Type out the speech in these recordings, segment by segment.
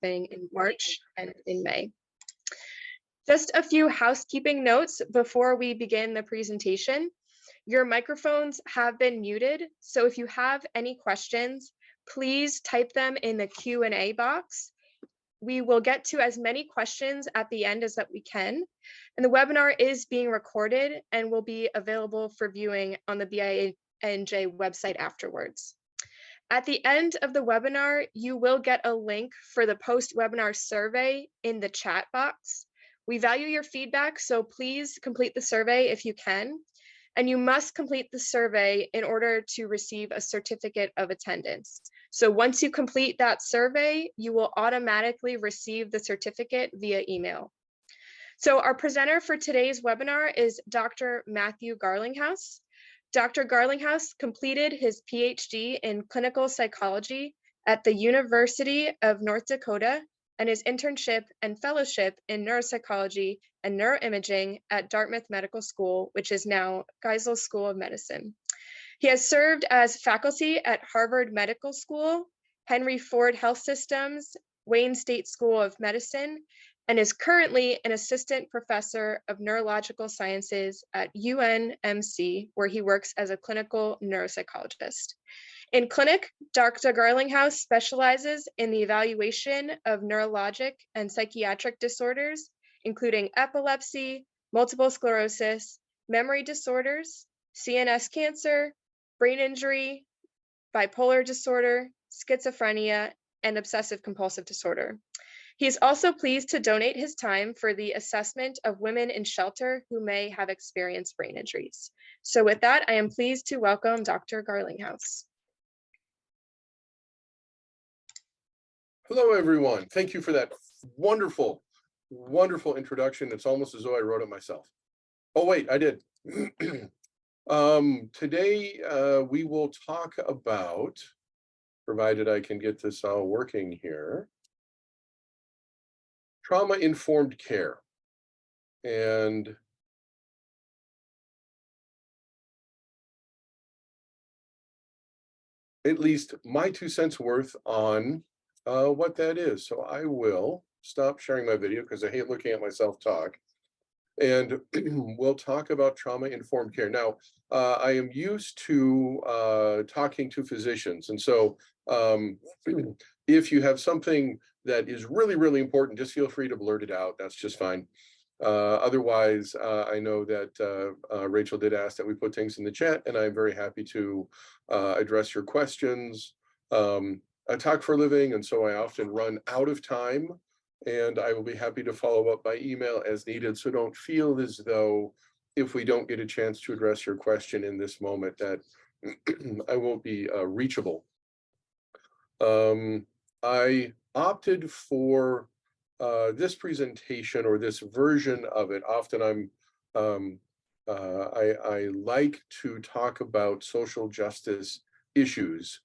happening in March and in May. Just a few housekeeping notes before we begin the presentation. Your microphones have been muted, so if you have any questions, please type them in the Q&A box. We will get to as many questions at the end as that we can. And the webinar is being recorded and will be available for viewing on the BIANJ website afterwards. At the end of the webinar, you will get a link for the post-webinar survey in the chat box. We value your feedback, so please complete the survey if you can. And you must complete the survey in order to receive a certificate of attendance. So once you complete that survey, you will automatically receive the certificate via email. So our presenter for today's webinar is Dr. Matthew Garlinghouse. Dr. Garlinghouse completed his PhD in clinical psychology at the University of North Dakota and his internship and fellowship in neuropsychology and neuroimaging at Dartmouth Medical School, which is now Geisel School of Medicine. He has served as faculty at Harvard Medical School, Henry Ford Health Systems, Wayne State School of Medicine, and is currently an assistant professor of neurological sciences at UNMC, where he works as a clinical neuropsychologist. In clinic, Dr. Garlinghouse specializes in the evaluation of neurologic and psychiatric disorders, including epilepsy, multiple sclerosis, memory disorders, CNS cancer, brain injury, bipolar disorder, schizophrenia, and obsessive compulsive disorder. He is also pleased to donate his time for the assessment of women in shelter who may have experienced brain injuries. So with that, I am pleased to welcome Dr. Garlinghouse. Hello, everyone. Thank you for that wonderful, wonderful introduction. It's almost as though I wrote it myself. Oh, wait, I did. Today, we will talk about, provided I can get this all working here, trauma-informed care. And at least my 2 cents worth on what that is. So I will stop sharing my video because I hate looking at myself talk. And we'll talk about trauma-informed care. Now, I am used to talking to physicians. And so if you have something that is really, really important, just feel free to blurt it out. That's just fine. Otherwise, I know that Rachel did ask that we put things in the chat, and I'm very happy to address your questions. I talk for a living, and so I often run out of time, and I will be happy to follow up by email as needed. So don't feel as though if we don't get a chance to address your question in this moment that I won't be reachable. I opted for this presentation or this version of it. Often I like to talk about social justice issues,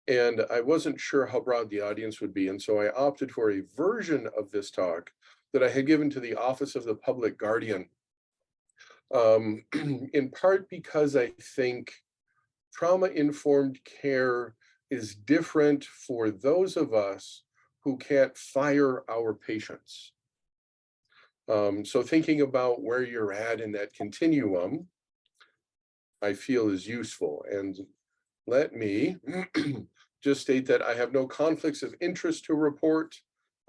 and I wasn't sure how broad the audience would be, and so I opted for a version of this talk that I had given to the Office of the Public Guardian, in part because I think trauma-informed care is different for those of us who can't fire our patients. So thinking about where you're at in that continuum, I feel is useful. And let me just state that I have no conflicts of interest to report.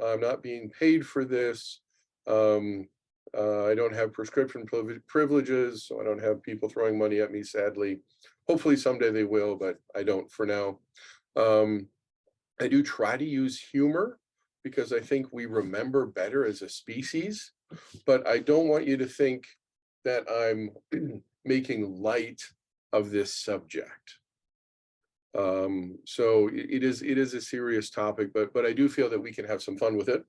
I'm not being paid for this. I don't have prescription privileges, so I don't have people throwing money at me, sadly. Hopefully someday they will, but I don't for now. I do try to use humor because I think we remember better as a species, but I don't want you to think that I'm making light of this subject. So it is a serious topic, but I do feel that we can have some fun with it,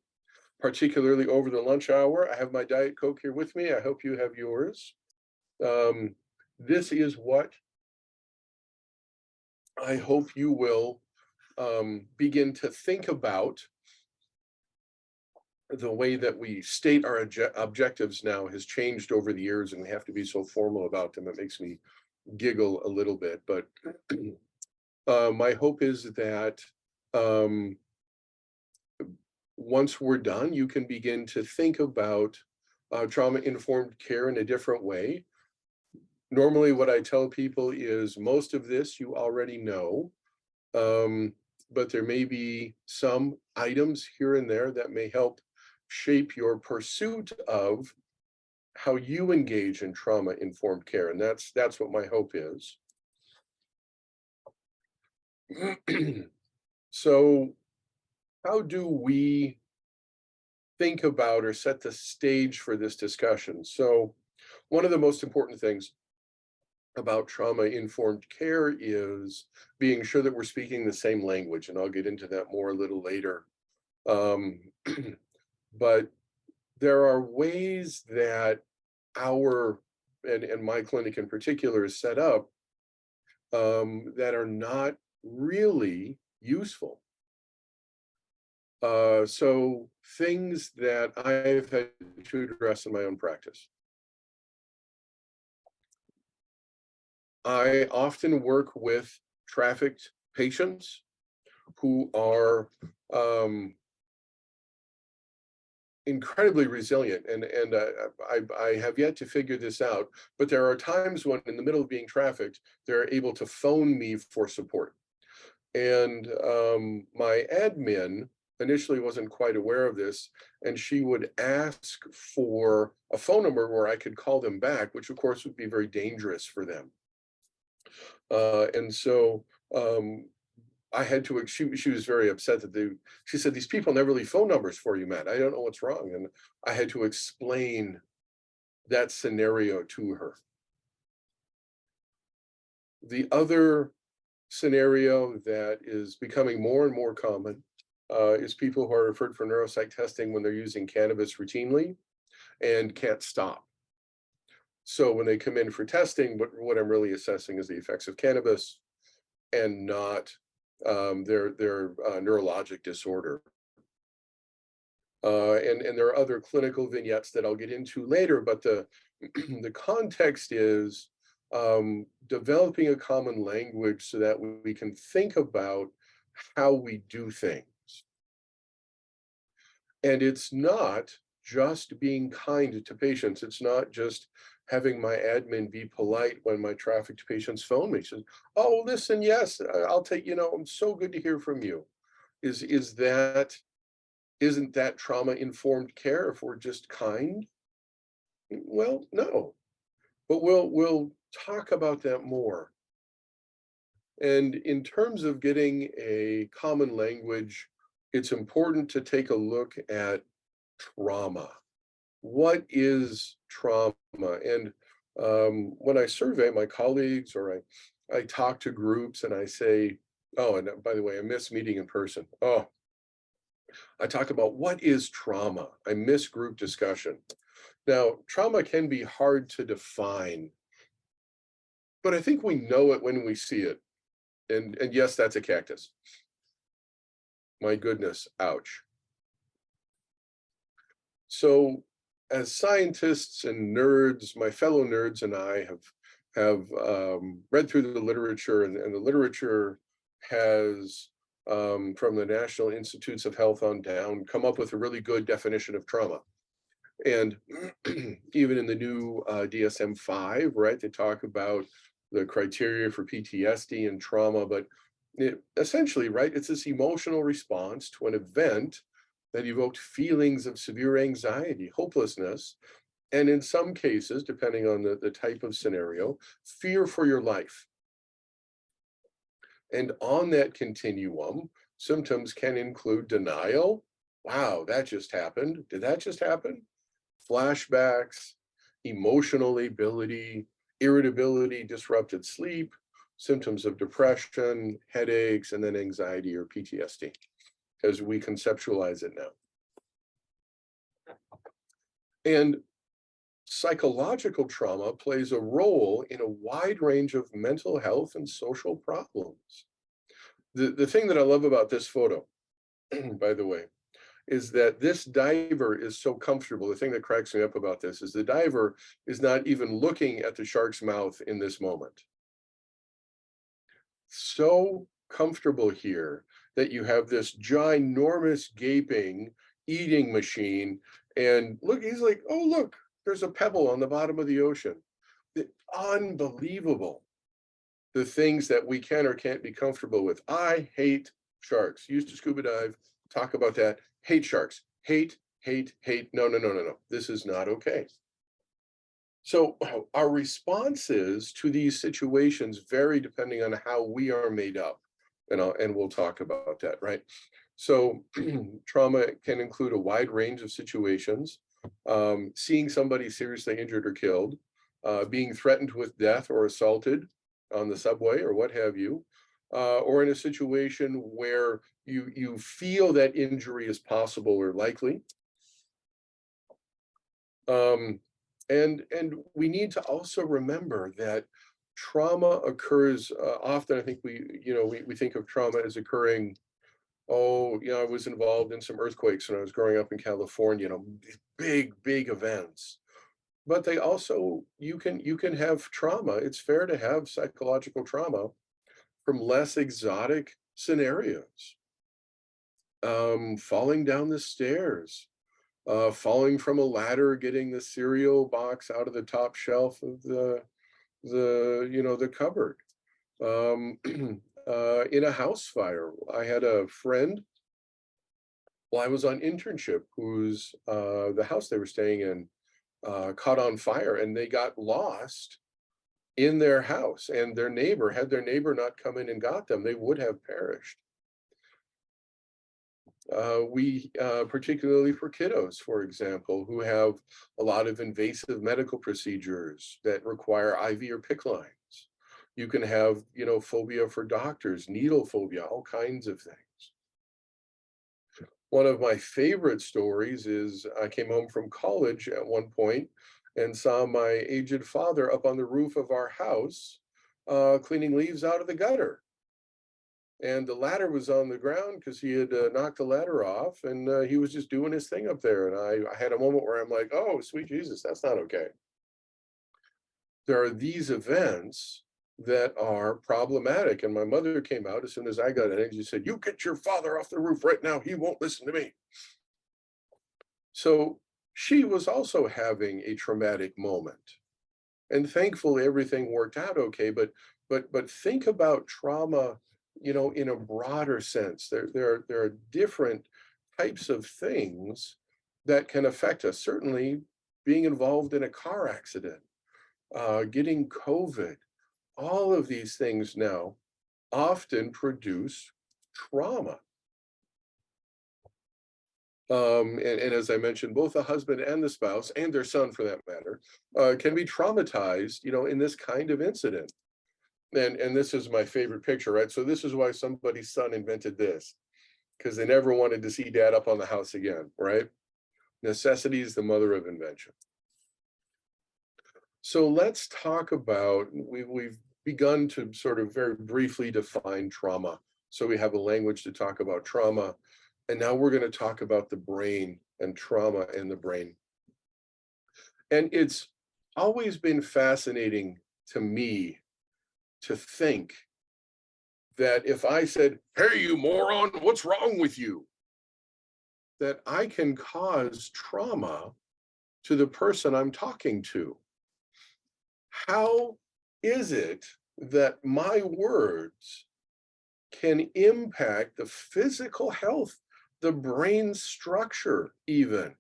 particularly over the lunch hour. I have my Diet Coke here with me. I hope you have yours. This is what I hope you will begin to think about. The way that we state our objectives now has changed over the years, and we have to be so formal about them. It makes me giggle a little bit, but my hope is that once we're done, you can begin to think about trauma-informed care in a different way. Normally, what I tell people is most of this you already know, but there may be some items here and there that may help shape your pursuit of how you engage in trauma-informed care, and that's what my hope is. So, how do we think about or set the stage for this discussion? So, one of the most important things about trauma-informed care is being sure that we're speaking the same language, and I'll get into that more a little later. Um, but there are ways that our and my clinic in particular is set up that are not really useful. So things that I've had to address in my own practice. I often work with trafficked patients who are incredibly resilient, and I have yet to figure this out, but there are times when in the middle of being trafficked, they're able to phone me for support. And my admin initially wasn't quite aware of this, and she would ask for a phone number where I could call them back, which of course would be very dangerous for them. And so I had to, she was very upset that she said, these people never leave phone numbers for you, Matt. I don't know what's wrong. And I had to explain that scenario to her. The other scenario that is becoming more and more common is people who are referred for neuropsych testing when they're using cannabis routinely and can't stop. So when they come in for testing, what I'm really assessing is the effects of cannabis and not their neurologic disorder. And there are other clinical vignettes that I'll get into later, but the context is developing a common language so that we can think about how we do things. And it's not just being kind to patients. It's not just having my admin be polite when my trafficked patients phone me. Says, "Oh, listen, yes, I'll take, I'm so good to hear from you." Isn't that trauma-informed care if we're just kind? Well, no. But we'll talk about that more. And in terms of getting a common language, it's important to take a look at trauma. What is trauma? And when I survey my colleagues or I talk to groups and I say, oh, and by the way, I miss meeting in person. Oh, I talk about what is trauma. I miss group discussion. Now, trauma can be hard to define, but I think we know it when we see it. And yes, that's a cactus. My goodness, ouch. So as scientists and nerds, my fellow nerds and I have read through the literature, and the literature has, from the National Institutes of Health on down, come up with a really good definition of trauma. And even in the new DSM-5, right, they talk about the criteria for PTSD and trauma, but essentially, right, it's this emotional response to an event that evoked feelings of severe anxiety, hopelessness, and in some cases, depending on the type of scenario, fear for your life. And on that continuum, symptoms can include denial. Wow, that just happened. Did that just happen? Flashbacks, emotional lability, irritability, disrupted sleep, symptoms of depression, headaches, and then anxiety or PTSD, as we conceptualize it now. And psychological trauma plays a role in a wide range of mental health and social problems. The thing that I love about this photo, by the way, is that this diver is so comfortable. The thing that cracks me up about this is the diver is not even looking at the shark's mouth in this moment. So comfortable here that you have this ginormous gaping eating machine. And look, he's like, oh, look, there's a pebble on the bottom of the ocean. Unbelievable, the things that we can or can't be comfortable with. I hate sharks. Used to scuba dive, talk about that. Hate sharks. Hate, hate, hate. No, no, no, no, no. This is not okay. So our responses to these situations vary depending on how we are made up. And we'll talk about that, right? So trauma can include a wide range of situations. Seeing somebody seriously injured or killed, being threatened with death or assaulted on the subway or what have you, or in a situation where you feel that injury is possible or likely. And we need to also remember that trauma occurs often. I think we think of trauma as occurring. Oh, I was involved in some earthquakes when I was growing up in California. These big events. But they also, you can have trauma. It's fair to have psychological trauma from less exotic scenarios. Falling down the stairs, falling from a ladder, getting the cereal box out of the top shelf of the cupboard. In a house fire, I had a friend while I was on internship whose the house they were staying in caught on fire, and they got lost in their house, and had their neighbor not come in and got them, they would have perished. We particularly for kiddos, for example, who have a lot of invasive medical procedures that require IV or PICC lines. You can have, phobia for doctors, needle phobia, all kinds of things. One of my favorite stories is I came home from college at one point and saw my aged father up on the roof of our house cleaning leaves out of the gutter. And the ladder was on the ground because he had knocked the ladder off, and he was just doing his thing up there. And I had a moment where I'm like, oh, sweet Jesus, that's not okay. There are these events that are problematic. And my mother came out as soon as I got in and she said, you get your father off the roof right now. He won't listen to me. So she was also having a traumatic moment. And thankfully everything worked out okay. But think about trauma, in a broader sense. There are different types of things that can affect us. Certainly being involved in a car accident, getting COVID, all of these things now often produce trauma. And as I mentioned, both the husband and the spouse, and their son for that matter, can be traumatized, in this kind of incident. And this is my favorite picture, right? So this is why somebody's son invented this, because they never wanted to see dad up on the house again, right? Necessity is the mother of invention. So let's talk about, we've begun to sort of very briefly define trauma. So we have a language to talk about trauma. And now we're going to talk about the brain and trauma in the brain. And it's always been fascinating to me to think that if I said, hey, you moron, what's wrong with you? That I can cause trauma to the person I'm talking to. How is it that my words can impact the physical health, the brain structure even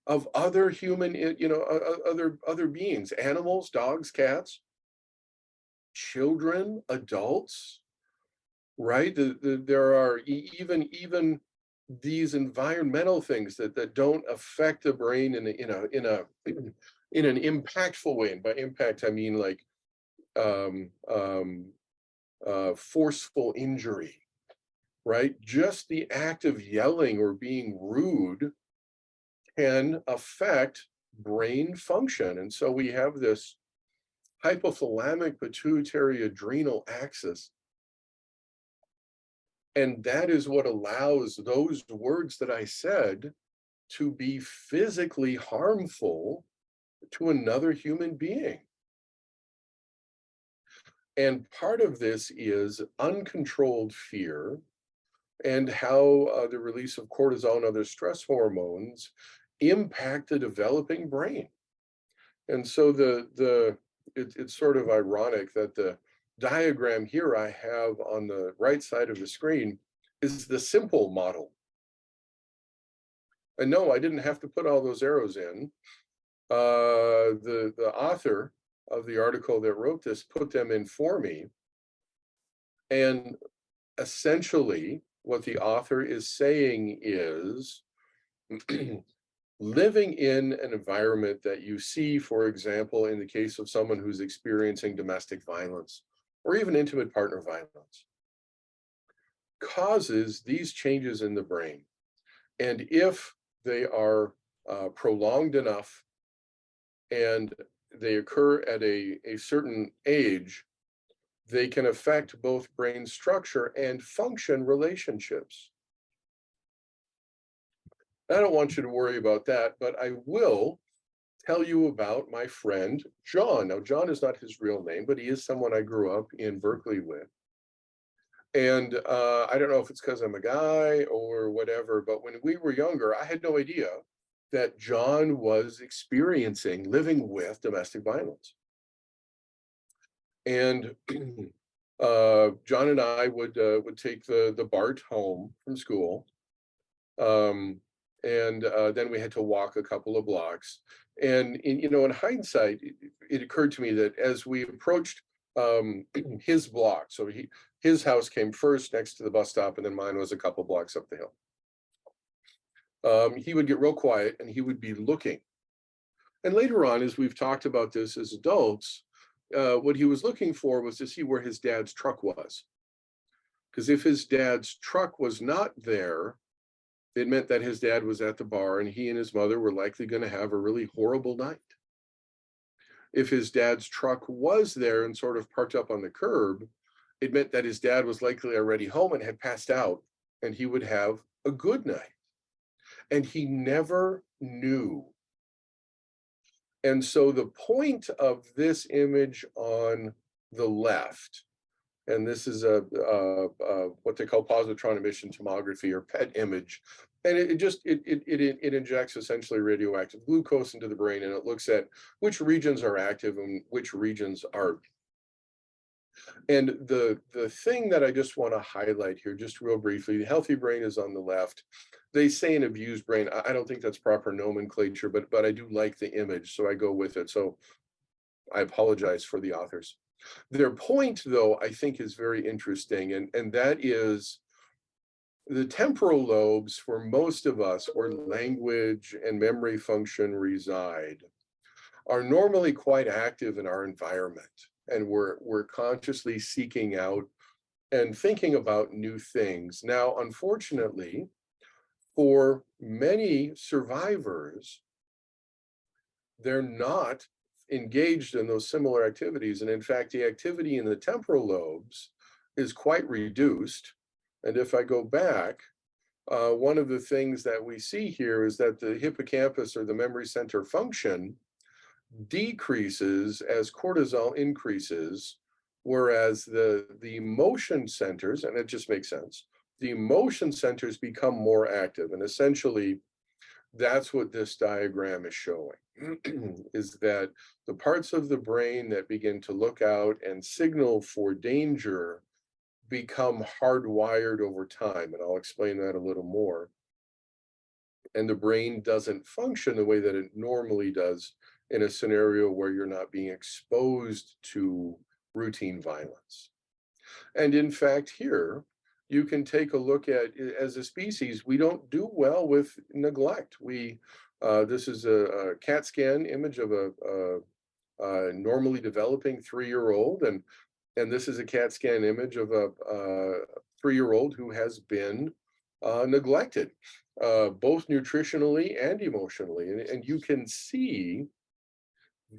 of other human, other beings, animals, dogs, cats, children, adults, right? There are even these environmental things that don't affect the brain in an impactful way. And by impact, I mean like forceful injury, right? Just the act of yelling or being rude can affect brain function. And so we have this hypothalamic pituitary adrenal axis. And that is what allows those words that I said to be physically harmful to another human being. And part of this is uncontrolled fear and how the release of cortisol and other stress hormones impact the developing brain. And so it's sort of ironic that the diagram here I have on the right side of the screen is the simple model. And no, I didn't have to put all those arrows in. The author of the article that wrote this put them in for me. And essentially, what the author is saying is living in an environment that you see, for example, in the case of someone who's experiencing domestic violence or even intimate partner violence, causes these changes in the brain. And if they are prolonged enough and they occur at a certain age, they can affect both brain structure and function relationships. I don't want you to worry about that, but I will tell you about my friend, John. Now, John is not his real name, but he is someone I grew up in Berkeley with. And I don't know if it's because I'm a guy or whatever, but when we were younger, I had no idea that John was experiencing living with domestic violence. And John and I would take the BART home from school. And then we had to walk a couple of blocks. And in hindsight, it occurred to me that as we approached his block, so his house came first next to the bus stop, and then mine was a couple blocks up the hill. He would get real quiet and he would be looking. And later on, as we've talked about this as adults, what he was looking for was to see where his dad's truck was. Because if his dad's truck was not there, it meant that his dad was at the bar and he and his mother were likely going to have a really horrible night. If his dad's truck was there and sort of parked up on the curb, it meant that his dad was likely already home and had passed out, and he would have a good night. And he never knew. And so the point of this image on the left, and this is what they call positron emission tomography or PET image, and it injects essentially radioactive glucose into the brain, and it looks at which regions are active and which regions aren't. And the thing that I just want to highlight here, just real briefly, the healthy brain is on the left. They say an abused brain. I don't think that's proper nomenclature, but I do like the image, so I go with it. So I apologize for the authors. Their point, though, I think is very interesting, and that is the temporal lobes for most of us, where language and memory function reside, are normally quite active in our environment, and we're consciously seeking out and thinking about new things. Now, unfortunately, for many survivors, they're not engaged in those similar activities. And in fact, the activity in the temporal lobes is quite reduced. And if I go back, one of the things that we see here is that the hippocampus, or the memory center function, decreases as cortisol increases, whereas the emotion centers, and it just makes sense, the emotion centers become more active. And essentially, that's what this diagram is showing, is that the parts of the brain that begin to look out and signal for danger become hardwired over time. And I'll explain that a little more. And the brain doesn't function the way that it normally does in a scenario where you're not being exposed to routine violence. And in fact, here, you can take a look at, as a species, we don't do well with neglect. This is a CAT scan image of a normally developing 3-year-old, and this is a CAT scan image of a 3-year-old who has been neglected, both nutritionally and emotionally. And you can see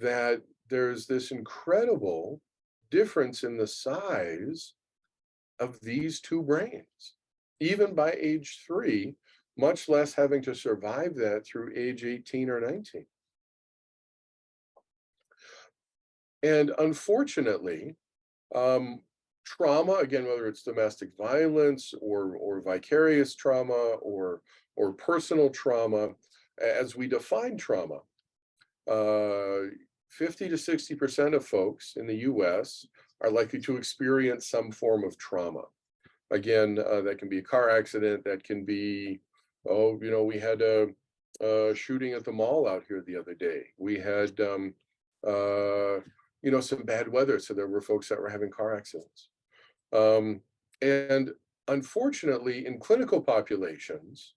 that there's this incredible difference in the size of these two brains, even by age 3, much less having to survive that through age 18 or 19. And unfortunately, Trauma, again, whether it's domestic violence or vicarious trauma or personal trauma, as we define trauma, 50 to 60% of folks in the US are likely to experience some form of trauma. Again, that can be a car accident, that can be, oh, we had a shooting at the mall out here the other day. We had, some bad weather, so there were folks that were having car accidents. And unfortunately, in clinical populations,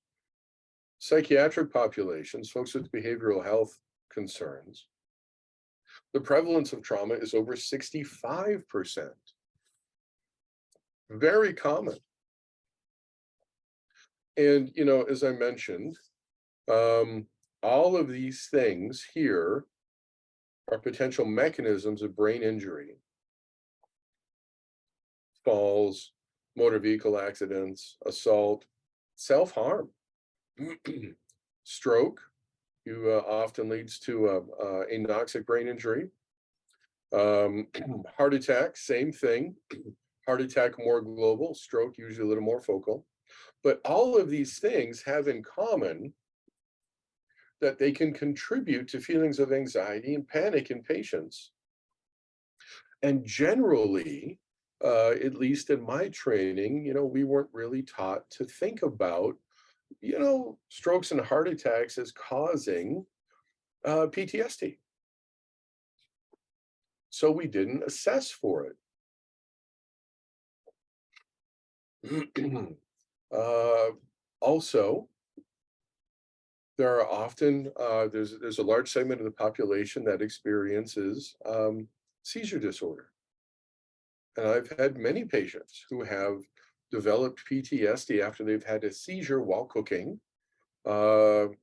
psychiatric populations, folks with behavioral health concerns, the prevalence of trauma is over 65%. Very common. And, as I mentioned, all of these things here are potential mechanisms of brain injury: falls, motor vehicle accidents, assault, self-harm, stroke, often leads to anoxic brain injury. Heart attack, same thing. Heart attack more global, stroke usually a little more focal. But all of these things have in common that they can contribute to feelings of anxiety and panic in patients. And generally, at least in my training, we weren't really taught to think about, strokes and heart attacks as causing PTSD. So we didn't assess for it. Also, there are often, there's a large segment of the population that experiences seizure disorder. And I've had many patients who have developed PTSD after they've had a seizure while cooking, or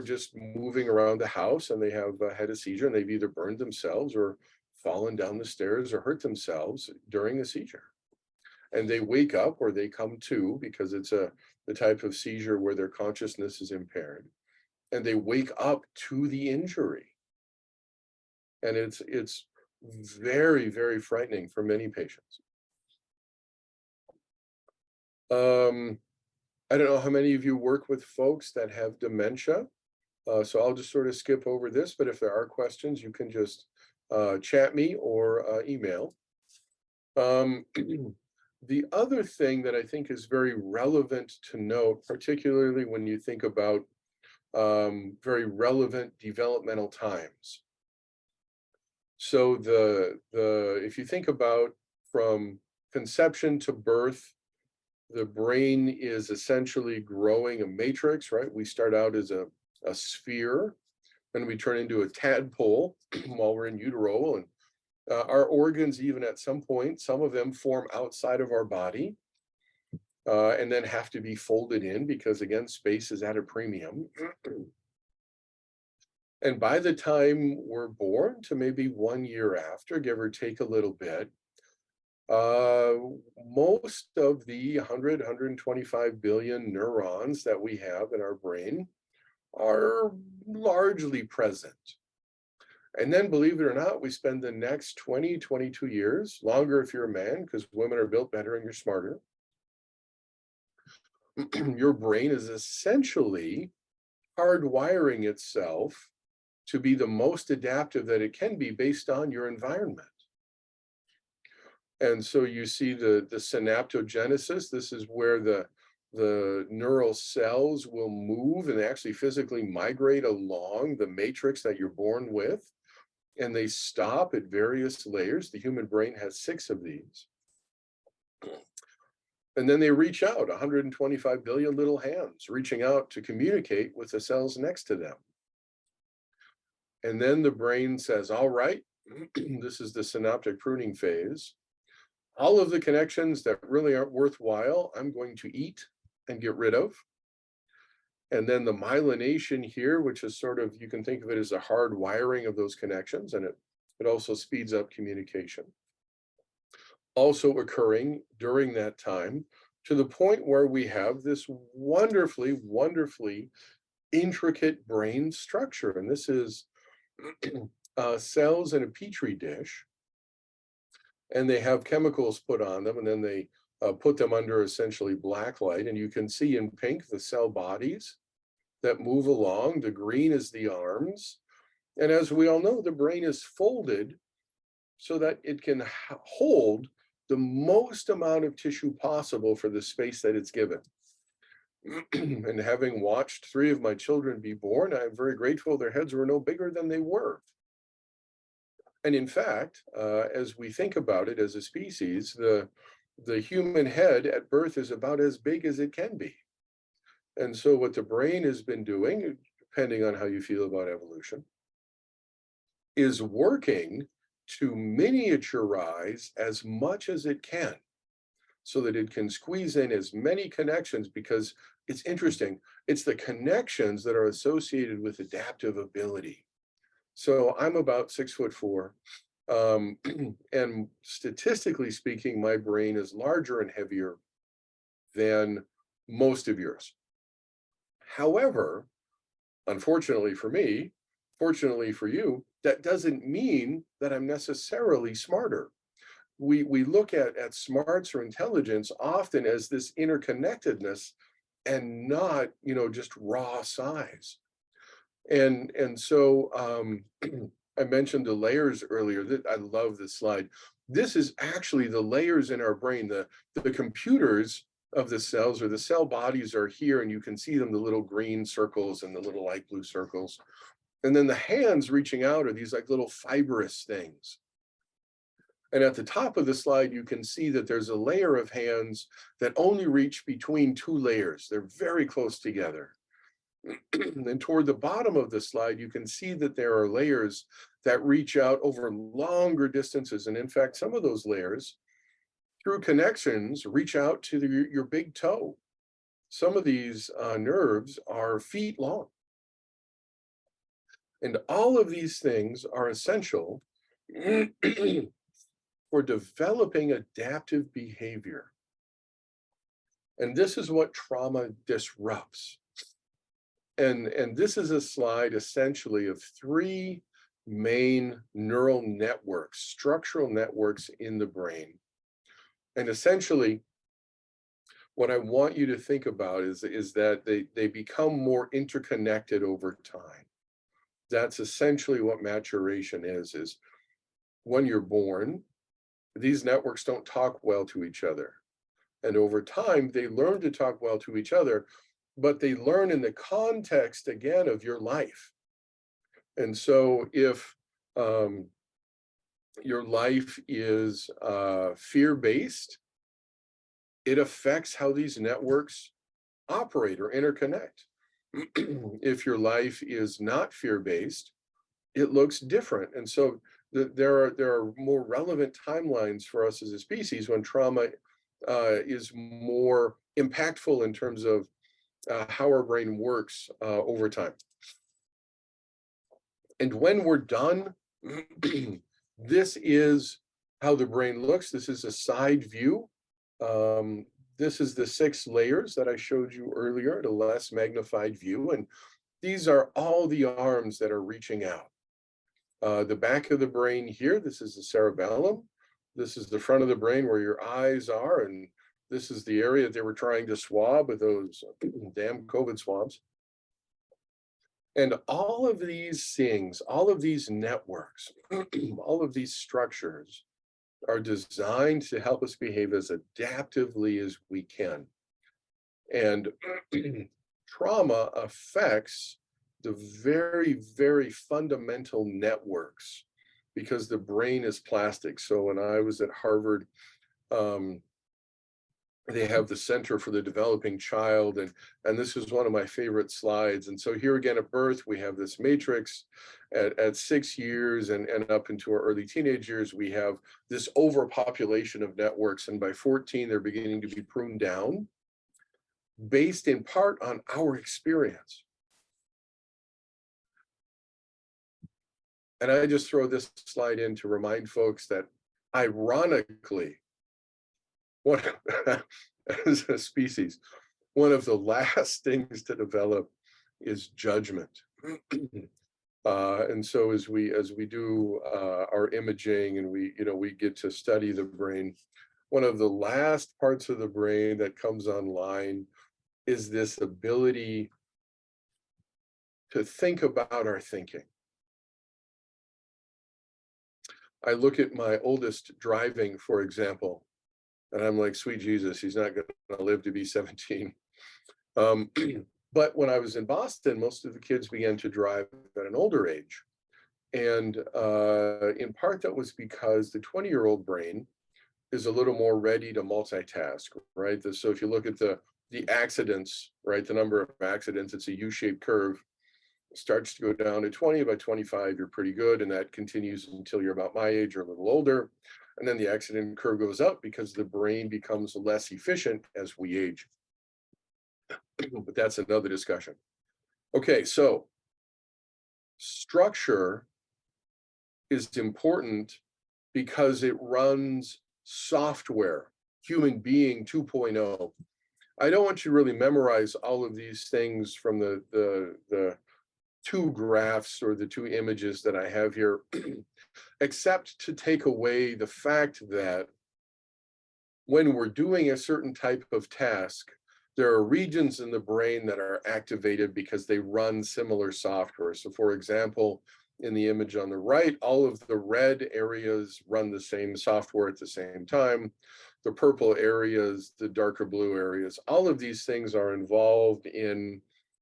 just moving around the house, and they have had a seizure, and they've either burned themselves or fallen down the stairs or hurt themselves during the seizure. And they wake up or they come to, because it's the type of seizure where their consciousness is impaired, and they wake up to the injury. And it's very, very frightening for many patients. I don't know how many of you work with folks that have dementia, so I'll just sort of skip over this, but if there are questions, you can just chat me or email. The other thing that I think is very relevant to note, particularly when you think about very relevant developmental times. So if you think about from conception to birth, the brain is essentially growing a matrix, right? We start out as a sphere, then we turn into a tadpole while we're in utero, and our organs, even at some point, some of them form outside of our body, and then have to be folded in because, again, space is at a premium. And by the time we're born to maybe 1 year after, give or take a little bit, most of the 125 billion neurons that we have in our brain are largely present. And then, believe it or not, we spend the next 20, 22 years, longer if you're a man, because women are built better and you're smarter. Your brain is essentially hardwiring itself to be the most adaptive that it can be based on your environment. And so you see the synaptogenesis. This is where the neural cells will move and actually physically migrate along the matrix that you're born with. And they stop at various layers. The human brain has 6 of these. And then they reach out, 125 billion little hands reaching out to communicate with the cells next to them. And then the brain says, all right, this is the synaptic pruning phase. All of the connections that really aren't worthwhile, I'm going to eat and get rid of. And then the myelination here, which is sort of, you can think of it as a hard wiring of those connections, and it also speeds up communication. Also occurring during that time, to the point where we have this wonderfully, wonderfully intricate brain structure. And this is cells in a petri dish. and they have chemicals put on them, and then they put them under essentially black light, and you can see in pink the cell bodies that move along. The green is the arms. And as we all know, the brain is folded so that it can hold the most amount of tissue possible for the space that it's given. And having watched 3 of my children be born, I'm very grateful their heads were no bigger than they were. And in fact, as we think about it as a species, the human head at birth is about as big as it can be. And so what the brain has been doing, depending on how you feel about evolution, is working to miniaturize as much as it can so that it can squeeze in as many connections, because it's interesting. It's the connections that are associated with adaptive ability. So I'm about 6'4", and statistically speaking, my brain is larger and heavier than most of yours. However, unfortunately for me, fortunately for you, that doesn't mean that I'm necessarily smarter. We look at smarts or intelligence often as this interconnectedness and not, just raw size. And so I mentioned the layers earlier. That I love this slide. This is actually the layers in our brain. The computers of the cells, or the cell bodies, are here, and you can see them, the little green circles and the little light blue circles. And then the hands reaching out are these like little fibrous things. And at the top of the slide, you can see that there's a layer of hands that only reach between 2 layers. They're very close together. And toward the bottom of the slide, you can see that there are layers that reach out over longer distances. And in fact, some of those layers, through connections, reach out to your big toe. Some of these nerves are feet long. And all of these things are essential for developing adaptive behavior. And this is what trauma disrupts. And this is a slide essentially of 3 main neural networks, structural networks in the brain. And essentially, what I want you to think about is that they become more interconnected over time. That's essentially what maturation is when you're born, these networks don't talk well to each other. And over time, they learn to talk well to each other, but they learn in the context, again, of your life. And so if your life is fear-based, it affects how these networks operate or interconnect. If your life is not fear-based, it looks different. And so there are more relevant timelines for us as a species when trauma is more impactful in terms of how our brain works over time. And when we're done, this is how the brain looks. This is a side view. This is the 6 layers that I showed you earlier, the less magnified view. And these are all the arms that are reaching out. The back of the brain here, this is the cerebellum. This is the front of the brain where your eyes are. And this is the area that they were trying to swab with those damn COVID swabs. And all of these things, all of these networks, all of these structures are designed to help us behave as adaptively as we can. And trauma affects the very, very fundamental networks because the brain is plastic. So when I was at Harvard, they have the Center for the Developing Child, and this is one of my favorite slides. And so here again at birth, we have this matrix. At 6 years and up into our early teenage years, we have this overpopulation of networks. And by 14, they're beginning to be pruned down, based in part on our experience. And I just throw this slide in to remind folks that, ironically, as a species, one of the last things to develop is judgment. And so as we do our imaging and we get to study the brain, one of the last parts of the brain that comes online is this ability to think about our thinking. I look at my oldest driving, for example, and I'm like, sweet Jesus, he's not going to live to be 17. But when I was in Boston, most of the kids began to drive at an older age. And in part, that was because the 20-year-old brain is a little more ready to multitask, right? So if you look at the accidents, right, the number of accidents, it's a U-shaped curve. It starts to go down to 20. By 25, you're pretty good, and that continues until you're about my age or a little older. And then the accident curve goes up because the brain becomes less efficient as we age. But that's another discussion. Okay, so structure is important because it runs software, human being 2.0. I don't want you to really memorize all of these things from the two graphs or the two images that I have here, except to take away the fact that when we're doing a certain type of task, there are regions in the brain that are activated because they run similar software. So for example, in the image on the right, all of the red areas run the same software at the same time. The purple areas, the darker blue areas, all of these things are involved in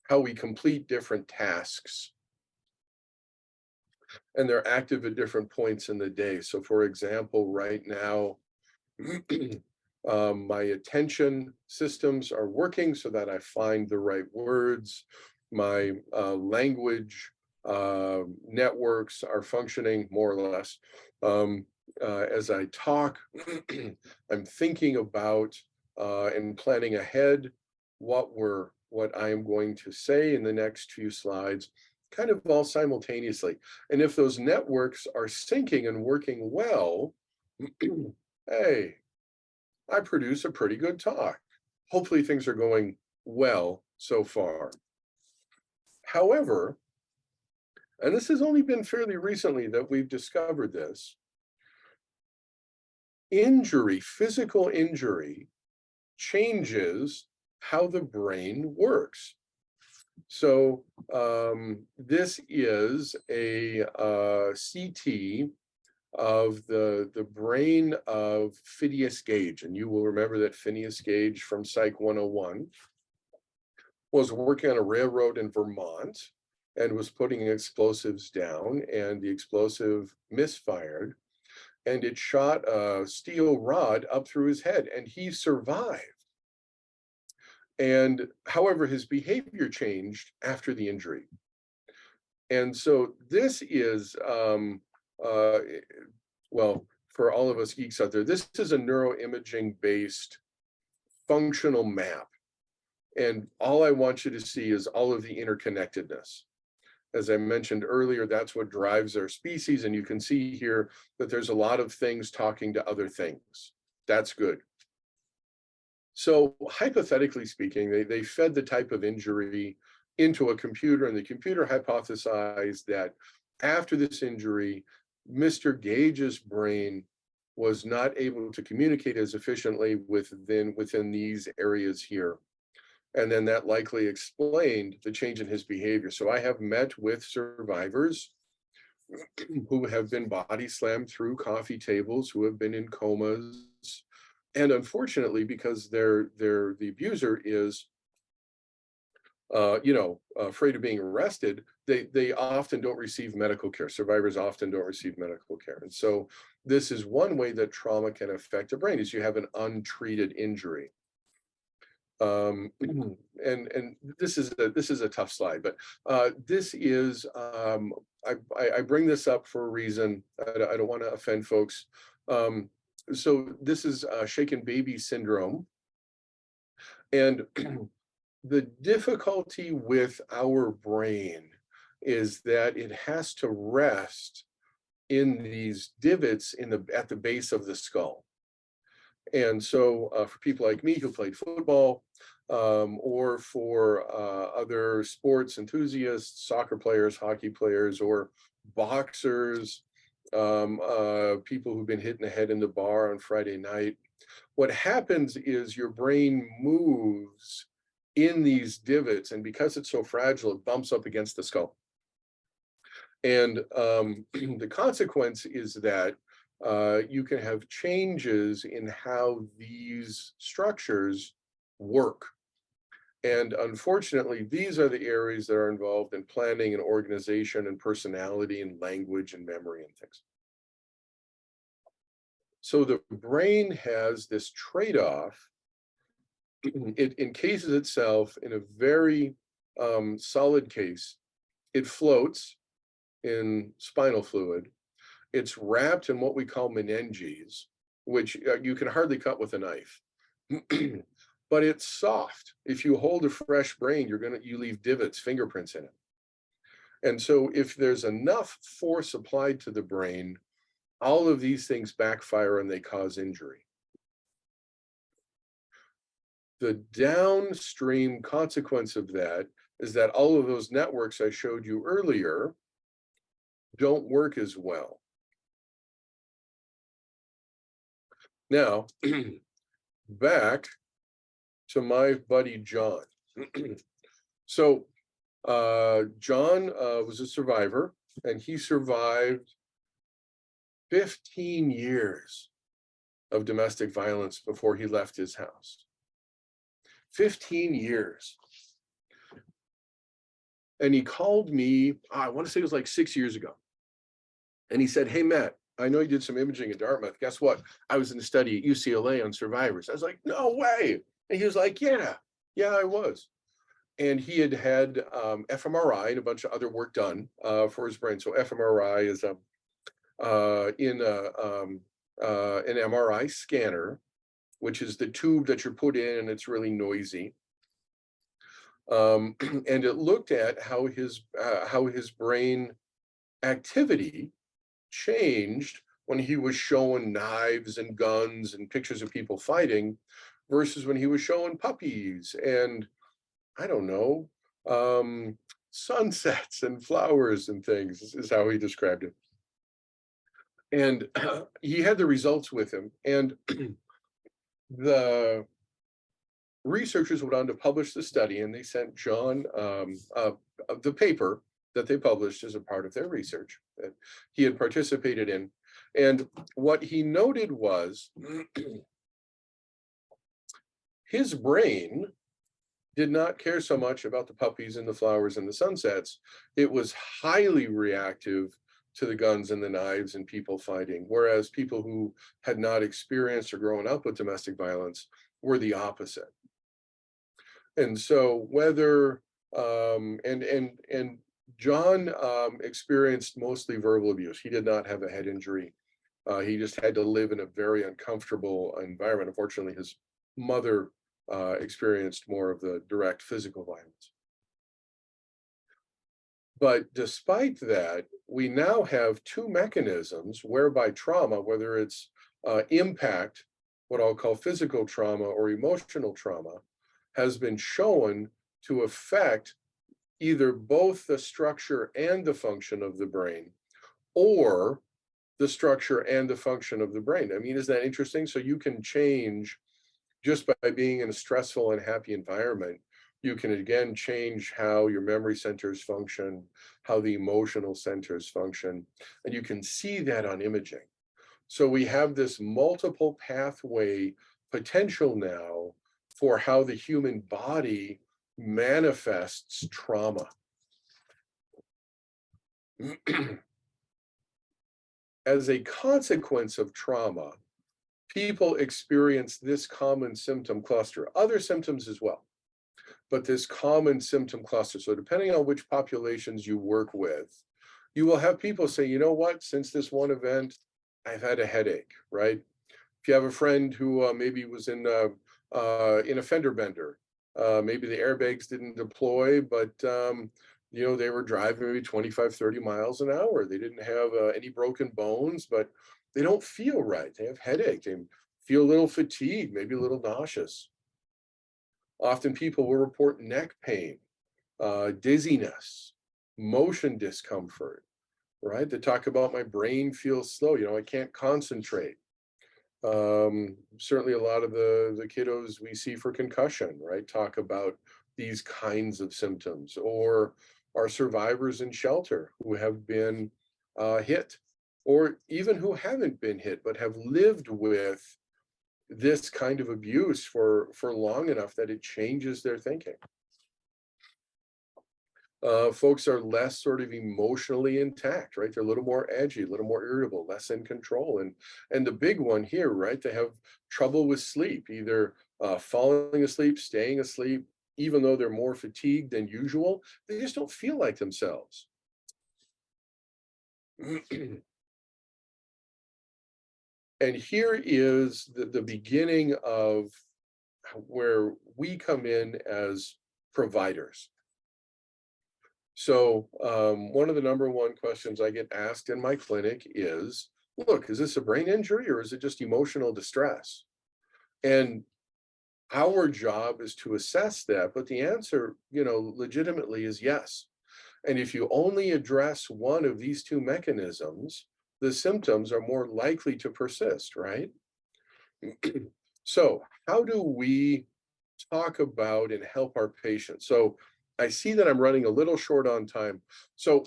how we complete different tasks. And they're active at different points in the day. So for example, right now, my attention systems are working so that I find the right words. My language networks are functioning more or less. As I talk, I'm thinking about and planning ahead what I am going to say in the next few slides, kind of all simultaneously. And if those networks are syncing and working well, hey, I produce a pretty good talk. Hopefully things are going well so far. However, and this has only been fairly recently that we've discovered this, injury, physical injury, changes how the brain works. So this is a CT of the brain of Phineas Gage. And you will remember that Phineas Gage from Psych 101 was working on a railroad in Vermont and was putting explosives down, and the explosive misfired, and it shot a steel rod up through his head, and he survived. And however, his behavior changed after the injury. And so this is, well, for all of us geeks out there, this is a neuroimaging based functional map. And all I want you to see is all of the interconnectedness. As I mentioned earlier, that's what drives our species. And you can see here that there's a lot of things talking to other things. That's good. So hypothetically speaking, they fed the type of injury into a computer, and the computer hypothesized that after this injury, Mr. Gage's brain was not able to communicate as efficiently within these areas here. And then that likely explained the change in his behavior. So I have met with survivors who have been body slammed through coffee tables, who have been in comas. And unfortunately, because the abuser is afraid of being arrested, they often don't receive medical care. Survivors often don't receive medical care. And so this is one way that trauma can affect a brain, is you have an untreated injury. And this is a tough slide, but this is, I bring this up for a reason. I don't want to offend folks. So this is shaken baby syndrome. And the difficulty with our brain is that it has to rest in these divots at the base of the skull. And so for people like me who played football, or for other sports enthusiasts, soccer players, hockey players, or boxers, people who've been hit in the head in the bar on Friday night. What happens is your brain moves in these divots, and because it's so fragile, it bumps up against the skull. And the consequence is that you can have changes in how these structures work. And unfortunately, these are the areas that are involved in planning and organization and personality and language and memory and things. So the brain has this trade-off. It encases itself in a very solid case. It floats in spinal fluid. It's wrapped in what we call meninges, which you can hardly cut with a knife. But it's soft. If you hold a fresh brain, you leave divots, fingerprints in it. And so if there's enough force applied to the brain, all of these things backfire and they cause injury. The downstream consequence of that is that all of those networks I showed you earlier don't work as well. Now, back to my buddy John. So John was a survivor, and he survived 15 years of domestic violence before he left his house. 15 years. And he called me, I want to say it was like 6 years ago. And he said, "Hey, Matt, I know you did some imaging at Dartmouth. Guess what? I was in a study at UCLA on survivors." I was like, "No way." And he was like, yeah, I was. And he had fMRI and a bunch of other work done for his brain. So fMRI is an MRI scanner, which is the tube that you're put in, and it's really noisy. And it looked at how his brain activity changed when he was showing knives and guns and pictures of people fighting versus when he was showing puppies and, I don't know, sunsets and flowers and things, is how he described it. And he had the results with him. And the researchers went on to publish the study, and they sent John the paper that they published as a part of their research that he had participated in. And what he noted was his brain did not care so much about the puppies and the flowers and the sunsets. It was highly reactive to the guns and the knives and people fighting, whereas people who had not experienced or grown up with domestic violence were the opposite. And so whether and John experienced mostly verbal abuse. He did not have a head injury. He just had to live in a very uncomfortable environment. Unfortunately, his mother experienced more of the direct physical violence. But despite that, we now have two mechanisms whereby trauma, whether it's impact, what I'll call physical trauma or emotional trauma, has been shown to affect either both the structure and the function of the brain, or the structure and the function of the brain. I mean, isn't that interesting? So you can change just by being in a stressful and happy environment. You can again change how your memory centers function, how the emotional centers function, and you can see that on imaging. So we have this multiple pathway potential now for how the human body manifests trauma. As a consequence of trauma, people experience this common symptom cluster, other symptoms as well, but this common symptom cluster. So depending on which populations you work with, you will have people say, you know what, since this one event, I've had a headache, right? If you have a friend who maybe was in a fender bender, maybe the airbags didn't deploy, but you know, they were driving maybe 25, 30 miles an hour. They didn't have any broken bones, but they don't feel right. They have headache. They feel a little fatigued, maybe a little nauseous. Often people will report neck pain, dizziness, motion discomfort, right? They talk about my brain feels slow, I can't concentrate. Certainly a lot of the kiddos we see for concussion, right, talk about these kinds of symptoms, or our survivors in shelter who have been hit, or even who haven't been hit but have lived with this kind of abuse for long enough that it changes their thinking. Folks are less sort of emotionally intact, right? They're a little more edgy, a little more irritable, less in control. And the big one here, right? They have trouble with sleep, either falling asleep, staying asleep, even though they're more fatigued than usual. They just don't feel like themselves. And here is the beginning of where we come in as providers. So one of the number one questions I get asked in my clinic is, look, is this a brain injury or is it just emotional distress? And our job is to assess that, but the answer, legitimately is yes. And if you only address one of these two mechanisms, the symptoms are more likely to persist, right? So how do we talk about and help our patients? So I see that I'm running a little short on time. So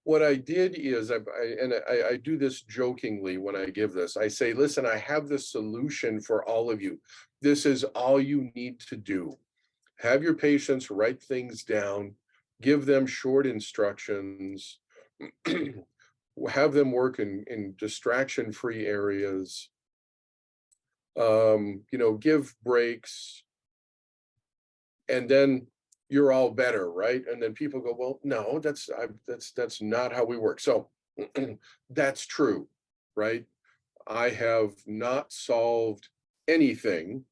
what I did is, I do this jokingly when I give this. I say, listen, I have the solution for all of you. This is all you need to do. Have your patients write things down, give them short instructions, have them work in distraction-free areas, give breaks, and then you're all better, right? And then people go, well, no, that's not how we work. So that's true, right? I have not solved anything.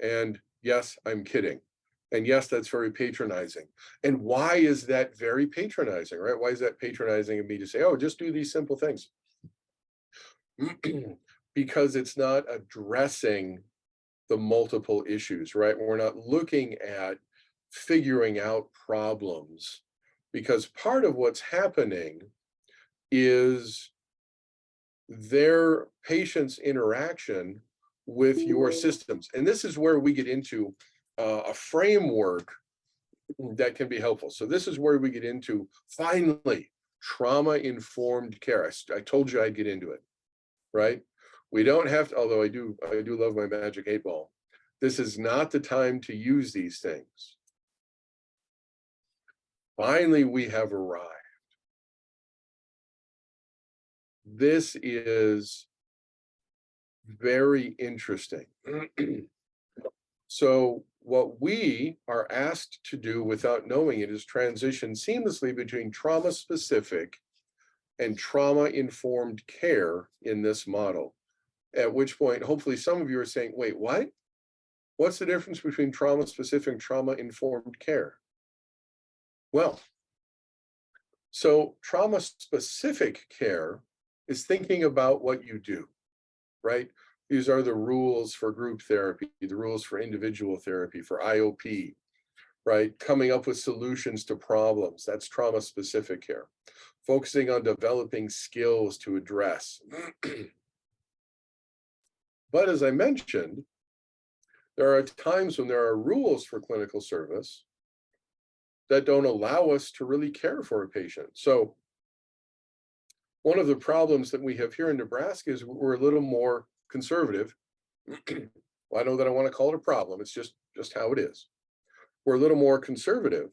And yes, I'm kidding. And yes, that's very patronizing. And why is that very patronizing, right? Why is that patronizing of me to say, oh, just do these simple things? Because it's not addressing the multiple issues, right? We're not looking at figuring out problems, because part of what's happening is their patient's interaction with your systems. And this is where we get into a framework that can be helpful. So this is where we get into, finally, trauma-informed care. I told you I'd get into it, right? We don't have to, although I do love my magic 8-ball. This is not the time to use these things. Finally, we have arrived. This is very interesting. So what we are asked to do without knowing it is transition seamlessly between trauma-specific and trauma-informed care in this model. At which point, hopefully some of you are saying, wait, what? What's the difference between trauma-specific and trauma-informed care? Well, so trauma-specific care is thinking about what you do, right? These are the rules for group therapy, the rules for individual therapy, for IOP, right? Coming up with solutions to problems, that's trauma-specific care. Focusing on developing skills to address. But as I mentioned, there are times when there are rules for clinical service that don't allow us to really care for a patient. So one of the problems that we have here in Nebraska is we're a little more conservative. Well, I know that I want to call it a problem. It's just how it is. We're a little more conservative.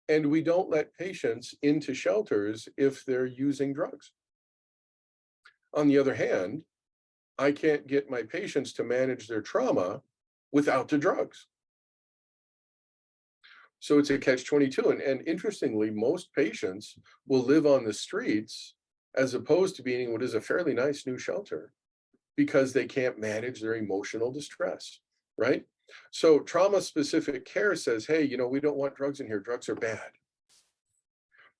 And we don't let patients into shelters if they're using drugs. On the other hand, I can't get my patients to manage their trauma without the drugs. So it's a catch-22. And interestingly, most patients will live on the streets as opposed to being in what is a fairly nice new shelter, because they can't manage their emotional distress, right? So trauma-specific care says, hey, we don't want drugs in here. Drugs are bad.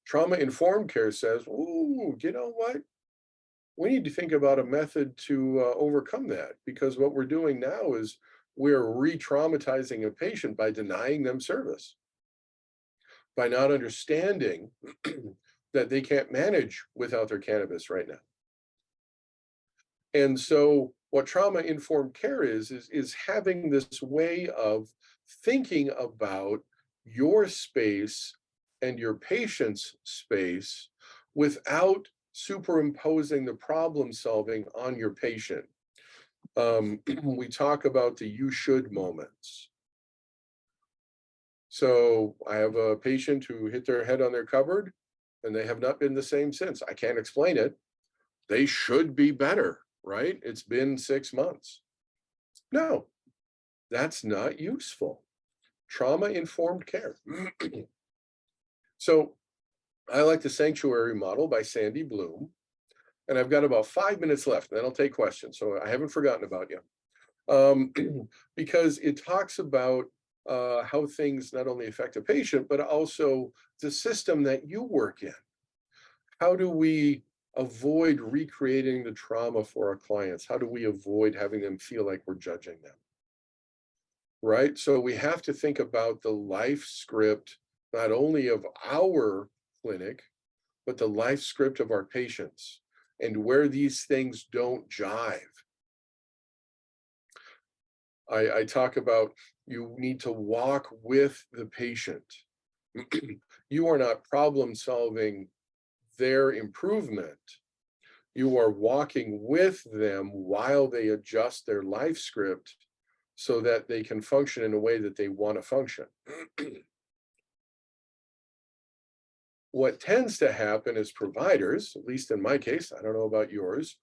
Trauma-informed care says, ooh, you know what? We need to think about a method to overcome that, because what we're doing now is we're re-traumatizing a patient by denying them service, by not understanding that they can't manage without their cannabis right now. And so what trauma-informed care is having this way of thinking about your space and your patient's space without superimposing the problem solving on your patient. We talk about the you should moments. So I have a patient who hit their head on their cupboard and they have not been the same since. I can't explain it. They should be better, right? It's been 6 months. No, that's not useful. Trauma-informed care. So I like the sanctuary model by Sandy Bloom. And I've got about 5 minutes left, and then I'll take questions. So I haven't forgotten about you. Because it talks about how things not only affect a patient, but also the system that you work in. How do we avoid recreating the trauma for our clients? How do we avoid having them feel like we're judging them? Right? So we have to think about the life script, not only of our clinic, but the life script of our patients and where these things don't jive. I talk about you need to walk with the patient. You are not problem solving their improvement. You are walking with them while they adjust their life script so that they can function in a way that they want to function. What tends to happen as providers, at least in my case, I don't know about yours,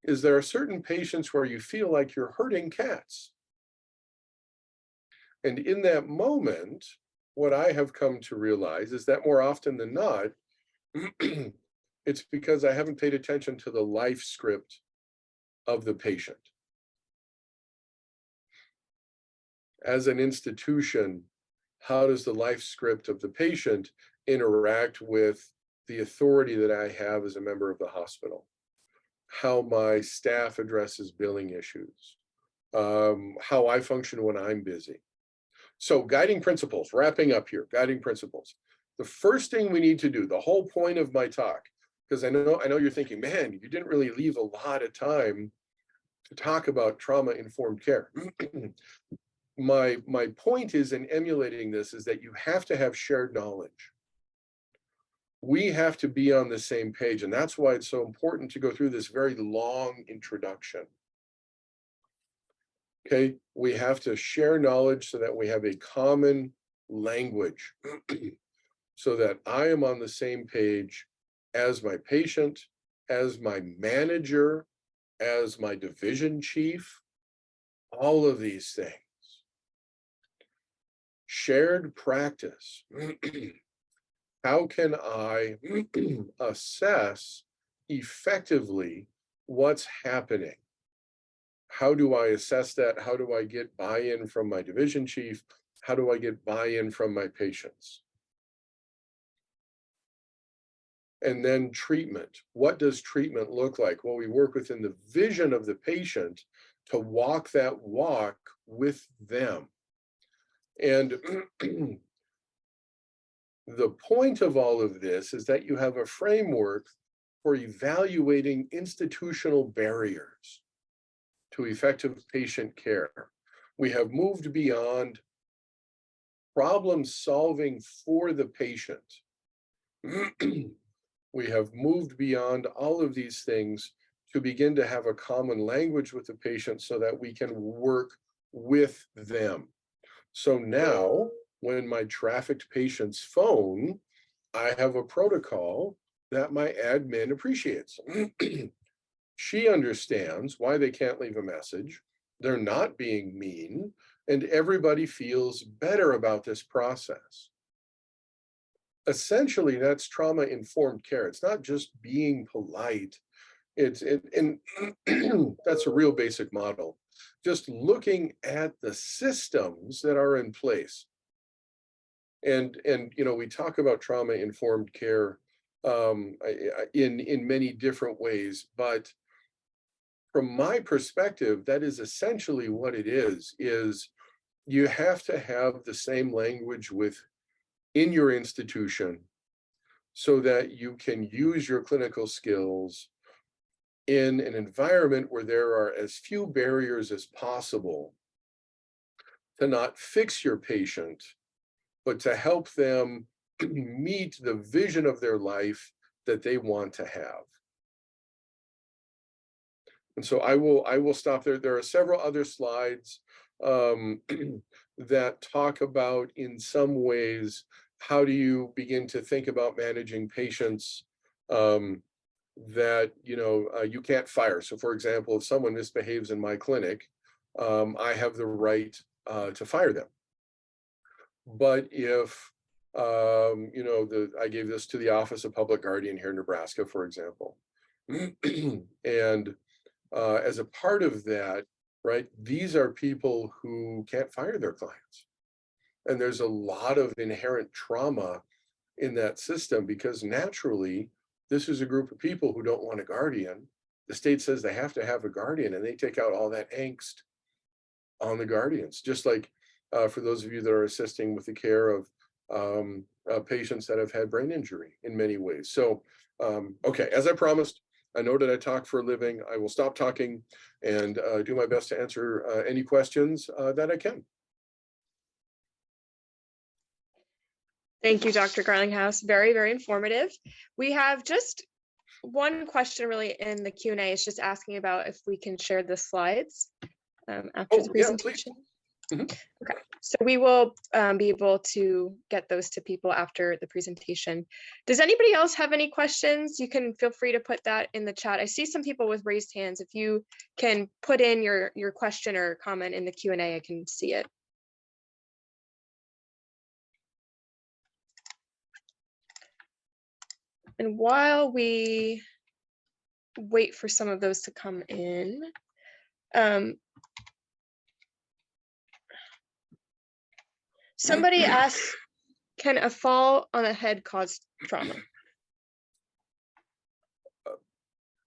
is there are certain patients where you feel like you're hurting cats. And in that moment, what I have come to realize is that more often than not, it's because I haven't paid attention to the life script of the patient. As an institution, how does the life script of the patient interact with the authority that I have as a member of the hospital? How my staff addresses billing issues, how I function when I'm busy. So guiding principles, wrapping up here, guiding principles. The first thing we need to do, the whole point of my talk, because I know you're thinking, man, you didn't really leave a lot of time to talk about trauma-informed care. My point is in emulating this is that you have to have shared knowledge. We have to be on the same page, and that's why it's so important to go through this very long introduction. Okay, we have to share knowledge so that we have a common language, so that I am on the same page as my patient, as my manager, as my division chief, all of these things. Shared practice. How can I assess effectively what's happening? How do I assess that? How do I get buy-in from my division chief? How do I get buy-in from my patients? And then treatment. What does treatment look like? Well, we work within the vision of the patient to walk that walk with them. And the point of all of this is that you have a framework for evaluating institutional barriers to effective patient care. We have moved beyond problem solving for the patient. We have moved beyond all of these things to begin to have a common language with the patient so that we can work with them. So now, when my trafficked patients phone, I have a protocol that my admin appreciates. She understands why they can't leave a message. They're not being mean, and everybody feels better about this process. Essentially, that's trauma-informed care. It's not just being polite. And that's a real basic model. Just looking at the systems that are in place. And we talk about trauma-informed care in many different ways, but from my perspective, that is essentially what it is you have to have the same language in your institution so that you can use your clinical skills in an environment where there are as few barriers as possible to not fix your patient, but to help them meet the vision of their life that they want to have. And so I will stop there. There are several other slides that talk about, in some ways, how do you begin to think about managing patients that you can't fire. So, for example, if someone misbehaves in my clinic, I have the right to fire them. But if I gave this to the Office of Public Guardian here in Nebraska, for example, and as a part of that, right, these are people who can't fire their clients. And there's a lot of inherent trauma in that system because naturally, this is a group of people who don't want a guardian. The state says they have to have a guardian, and they take out all that angst on the guardians, just like for those of you that are assisting with the care of patients that have had brain injury in many ways. So, okay, as I promised, I know that I talk for a living. I will stop talking and do my best to answer any questions that I can. Thank you, Dr. Garlinghouse. Very, very informative. We have just one question really in the Q&A. It's just asking about if we can share the slides after the presentation. Yeah, please. Okay, so we will be able to get those to people after the presentation. Does anybody else have any questions? You can feel free to put that in the chat. I see some people with raised hands. If you can put in your question or comment in the Q&A, I can see it. And while we wait for some of those to come in, somebody asked, can a fall on the head cause trauma?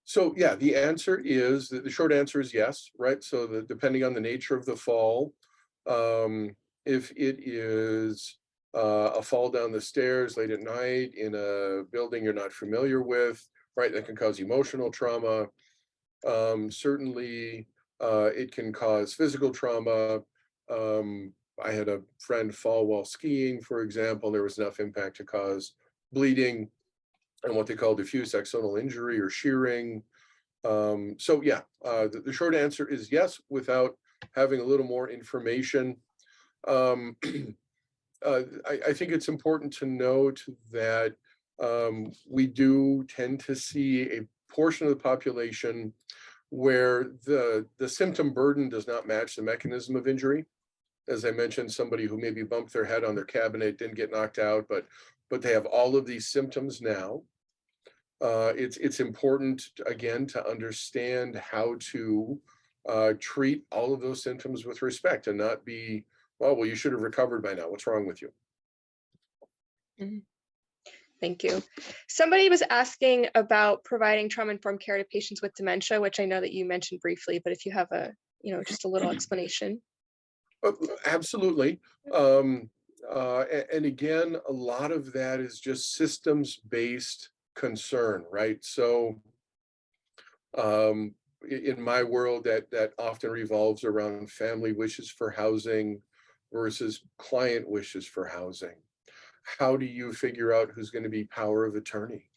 So yeah, the answer is, the short answer is yes, right? So depending on the nature of the fall, if it is a fall down the stairs late at night in a building you're not familiar with, right, that can cause emotional trauma. Certainly, it can cause physical trauma. I had a friend fall while skiing, for example. There was enough impact to cause bleeding and what they call diffuse axonal injury or shearing. So yeah, the short answer is yes, without having a little more information. I think it's important to note that we do tend to see a portion of the population where the symptom burden does not match the mechanism of injury. As I mentioned, somebody who maybe bumped their head on their cabinet, didn't get knocked out, but they have all of these symptoms now. It's important, again, to understand how to treat all of those symptoms with respect and not be, well, you should have recovered by now. What's wrong with you? Mm-hmm. Thank you. Somebody was asking about providing trauma-informed care to patients with dementia, which I know that you mentioned briefly, but if you have just a little explanation. Absolutely. And again, a lot of that is just systems-based concern, right? So in my world, that often revolves around family wishes for housing versus client wishes for housing. How do you figure out who's going to be power of attorney?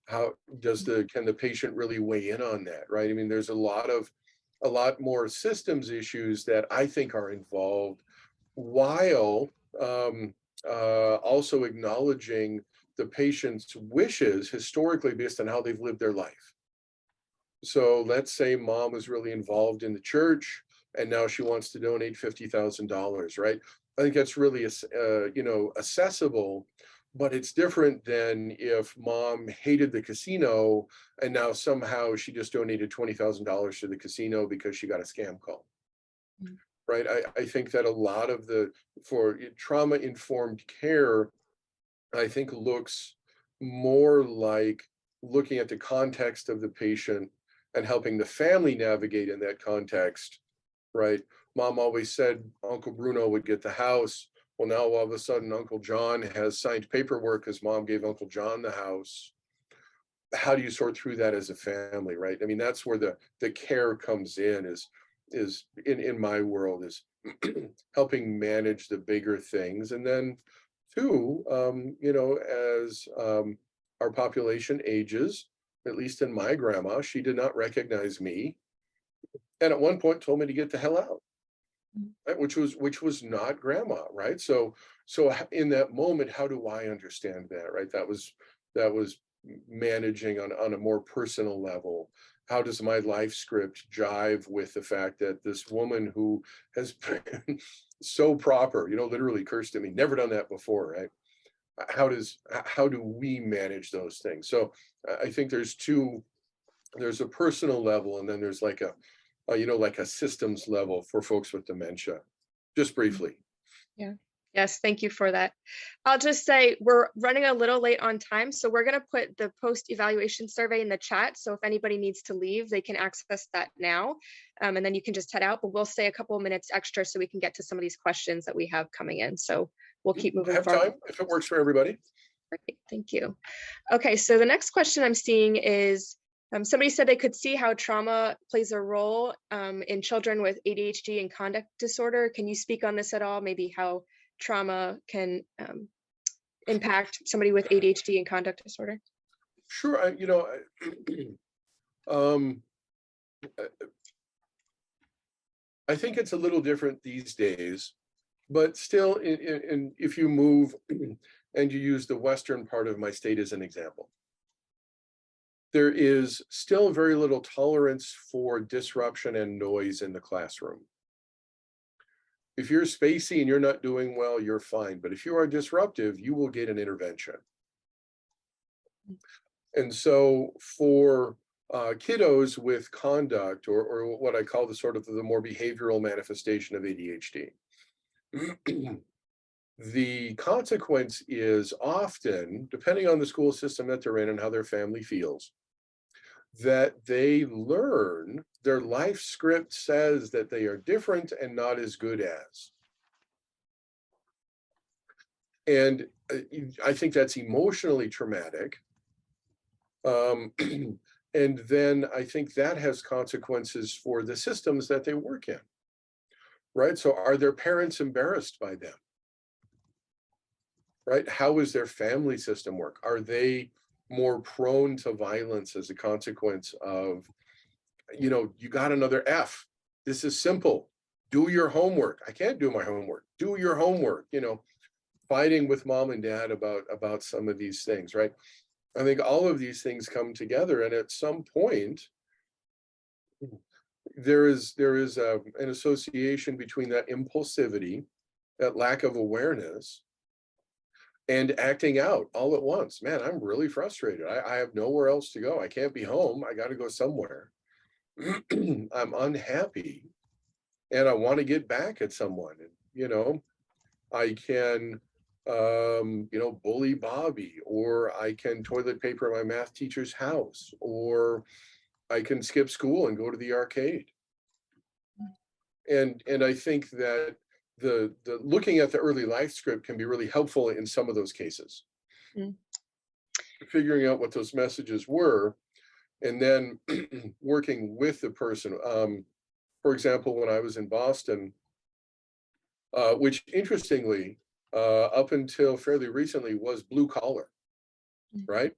How can the patient really weigh in on that, right? I mean, there's a lot more systems issues that I think are involved, while also acknowledging the patient's wishes historically based on how they've lived their life. So let's say mom was really involved in the church and now she wants to donate $50,000, right? I think that's really accessible, but it's different than if mom hated the casino and now somehow she just donated $20,000 to the casino because she got a scam call. Mm-hmm. Right? I think that a lot of for trauma-informed care, I think looks more like looking at the context of the patient and helping the family navigate in that context, right? Mom always said Uncle Bruno would get the house. Well, now all of a sudden Uncle John has signed paperwork because mom gave Uncle John the house. How do you sort through that as a family, right? I mean, that's where the care comes in, is in my world, is helping manage the bigger things. And then two, as our population ages, at least in my grandma, she did not recognize me, and at one point told me to get the hell out, right? Which was not grandma, right? So in that moment, how do I understand that, right? That was managing on a more personal level. How does my life script jive with the fact that this woman who has been so proper, literally cursed at me, never done that before, right? How do we manage those things? So I think there's a personal level, and then there's like a systems level for folks with dementia. Just briefly. Yeah. Yes, thank you for that. I'll just say we're running a little late on time, so we're going to put the post-evaluation survey in the chat. So if anybody needs to leave, they can access that now, and then you can just head out. But we'll stay a couple of minutes extra so we can get to some of these questions that we have coming in. So we'll keep moving Have forward. time if it works for everybody. Great, thank you. Okay, so the next question I'm seeing is, somebody said they could see how trauma plays a role in children with ADHD and conduct disorder. Can you speak on this at all? Maybe how trauma can impact somebody with ADHD and conduct disorder? Sure. I think it's a little different these days, but still, if you move and you use the western part of my state as an example, there is still very little tolerance for disruption and noise in the classroom. If you're spacey and you're not doing well, you're fine. But if you are disruptive, you will get an intervention. And so for kiddos with conduct, or what I call the sort of the more behavioral manifestation of ADHD, the consequence is often, depending on the school system that they're in and how their family feels, that they learn their life script says that they are different and not as good as. And I think that's emotionally traumatic. And then I think that has consequences for the systems that they work in, right? So are their parents embarrassed by them? Right? How is their family system work? Are they more prone to violence as a consequence of, you got another F. This is simple. Do your homework. I can't do my homework. Do your homework. Fighting with mom and dad about some of these things, right? I think all of these things come together, and at some point, there is an association between that impulsivity, that lack of awareness, and acting out all at once. Man, I'm really frustrated. I have nowhere else to go. I can't be home. I got to go somewhere. I'm unhappy, and I want to get back at someone. And, I can, bully Bobby, or I can toilet paper my math teacher's house, or I can skip school and go to the arcade. And I think that the looking at the early life script can be really helpful in some of those cases. Figuring out what those messages were, and then working with the person. For example, when I was in Boston, which interestingly, up until fairly recently was blue collar, right?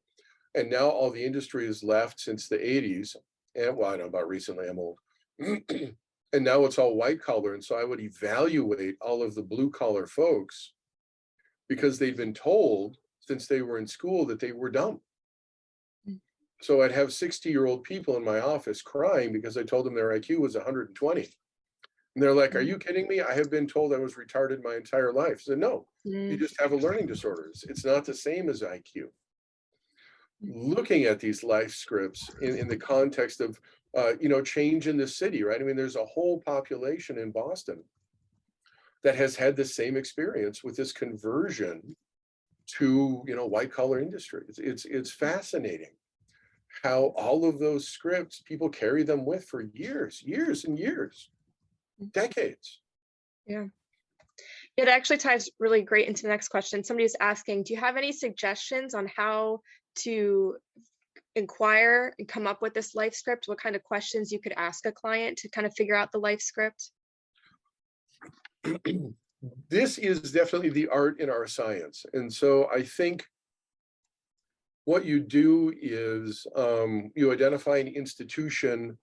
And now all the industry is left since the 80s. And well, I don't know about recently, I'm old. And now it's all white collar. And so I would evaluate all of the blue collar folks because they'd been told since they were in school that they were dumb. So I'd have 60-year-old people in my office crying because I told them their IQ was 120. And they're like, are you kidding me? I have been told I was retarded my entire life. I said, no, you just have a learning disorder. It's not the same as IQ. Looking at these life scripts in the context of, change in the city, right? I mean, there's a whole population in Boston that has had the same experience with this conversion to, white collar industry. It's fascinating how all of those scripts, people carry them with for years, years and years, decades. Yeah. It actually ties really great into the next question. Somebody's asking, do you have any suggestions on how to inquire and come up with this life script? What kind of questions you could ask a client to kind of figure out the life script? This is definitely the art in our science. And so I think what you do is you identify an institution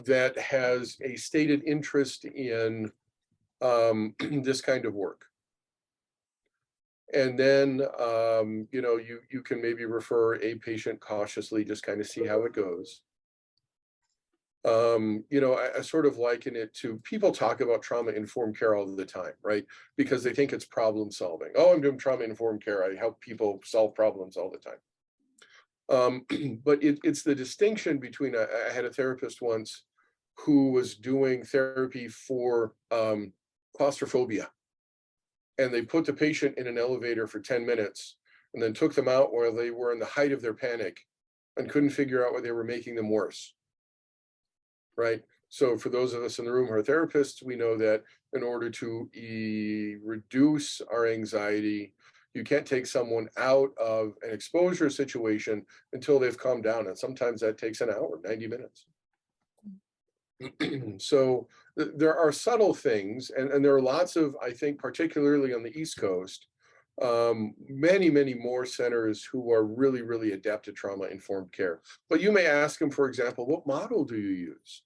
that has a stated interest in this kind of work. And then, you can maybe refer a patient cautiously, just kind of see how it goes. I sort of liken it to, people talk about trauma-informed care all the time, right? Because they think it's problem solving. Oh, I'm doing trauma-informed care. I help people solve problems all the time. But it's the distinction between, I had a therapist once who was doing therapy for claustrophobia. And they put the patient in an elevator for 10 minutes and then took them out while they were in the height of their panic and couldn't figure out what they were making them worse. Right? So for those of us in the room who are therapists, we know that in order to reduce our anxiety, you can't take someone out of an exposure situation until they've calmed down. And sometimes that takes an hour, 90 minutes. So there are subtle things, and there are lots of, I think, particularly on the East Coast, many, many more centers who are really, really adept at trauma-informed care. But you may ask them, for example, what model do you use?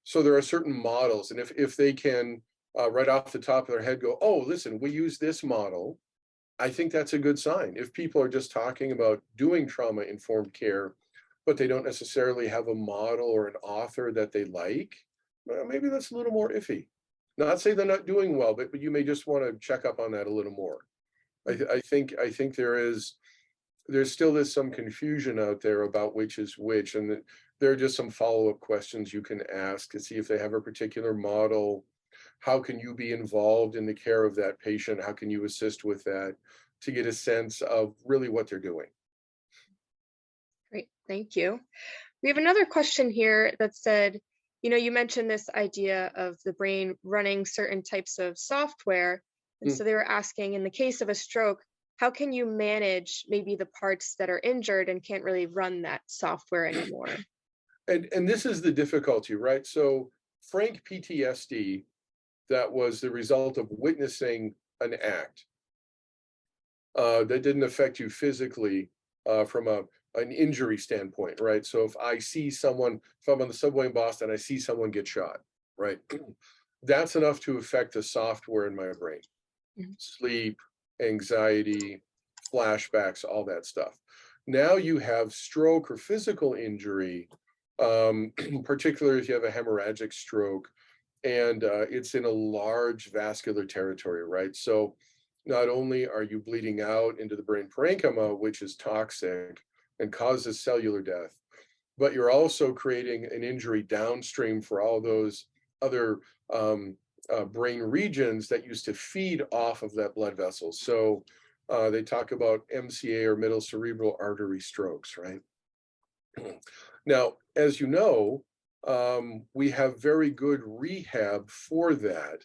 So there are certain models, and if they can, right off the top of their head, go, oh, listen, we use this model, I think that's a good sign. If people are just talking about doing trauma-informed care, but they don't necessarily have a model or an author that they like, well, maybe that's a little more iffy. Not say they're not doing well, but you may just want to check up on that a little more. I think there's still some confusion out there about which is which, and there are just some follow-up questions you can ask to see if they have a particular model. How can you be involved in the care of that patient? How can you assist with that, to get a sense of really what they're doing? Great, thank you. We have another question here that said, you mentioned this idea of the brain running certain types of software. And so they were asking, in the case of a stroke, how can you manage maybe the parts that are injured and can't really run that software anymore? And this is the difficulty, right? So frank PTSD, that was the result of witnessing an act that didn't affect you physically from an injury standpoint, right? So if I'm on the subway in Boston, I see someone get shot, right? That's enough to affect the software in my brain. Sleep, anxiety, flashbacks, all that stuff. Now you have stroke or physical injury, particularly if you have a hemorrhagic stroke, and it's in a large vascular territory, right? So not only are you bleeding out into the brain parenchyma, which is toxic and causes cellular death, but you're also creating an injury downstream for all those other brain regions that used to feed off of that blood vessel. So they talk about MCA, or middle cerebral artery strokes, right? Now, as you know, we have very good rehab for that.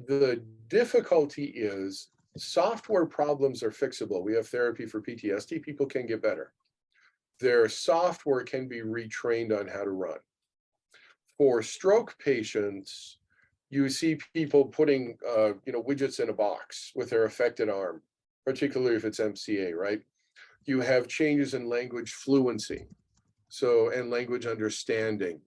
The difficulty is software problems are fixable. We have therapy for PTSD, people can get better. Their software can be retrained on how to run. For stroke patients, you see people putting widgets in a box with their affected arm, particularly if it's MCA, right? You have changes in language fluency, and language understanding.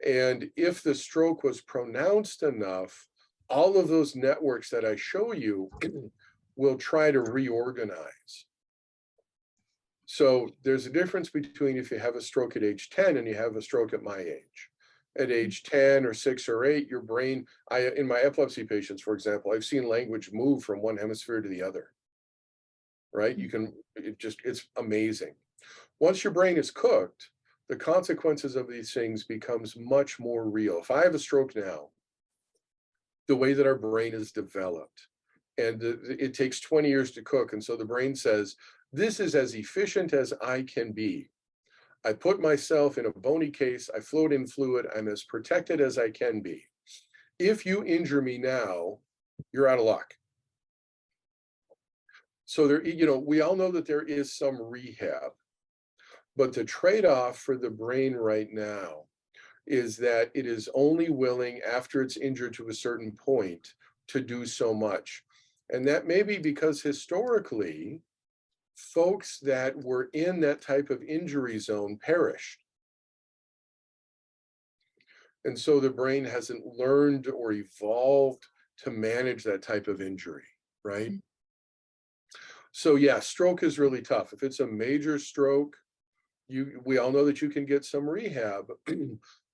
And if the stroke was pronounced enough, all of those networks that I show you will try to reorganize. So there's a difference between if you have a stroke at age 10 and you have a stroke at my age. At age 10 or 6 or 8, your brain, in my epilepsy patients, for example, I've seen language move from one hemisphere to the other, right? It's amazing. Once your brain is cooked, the consequences of these things becomes much more real. If I have a stroke now, the way that our brain is developed, and it takes 20 years to cook, and so the brain says, this is as efficient as I can be. I put myself in a bony case, I float in fluid, I'm as protected as I can be. If you injure me now, you're out of luck. So there, we all know that there is some rehab, but the trade-off for the brain right now is that it is only willing, after it's injured to a certain point, to do so much. And that may be because historically, folks that were in that type of injury zone perished. And so the brain hasn't learned or evolved to manage that type of injury, right? Mm-hmm. So yeah, stroke is really tough. If it's a major stroke, we all know that you can get some rehab,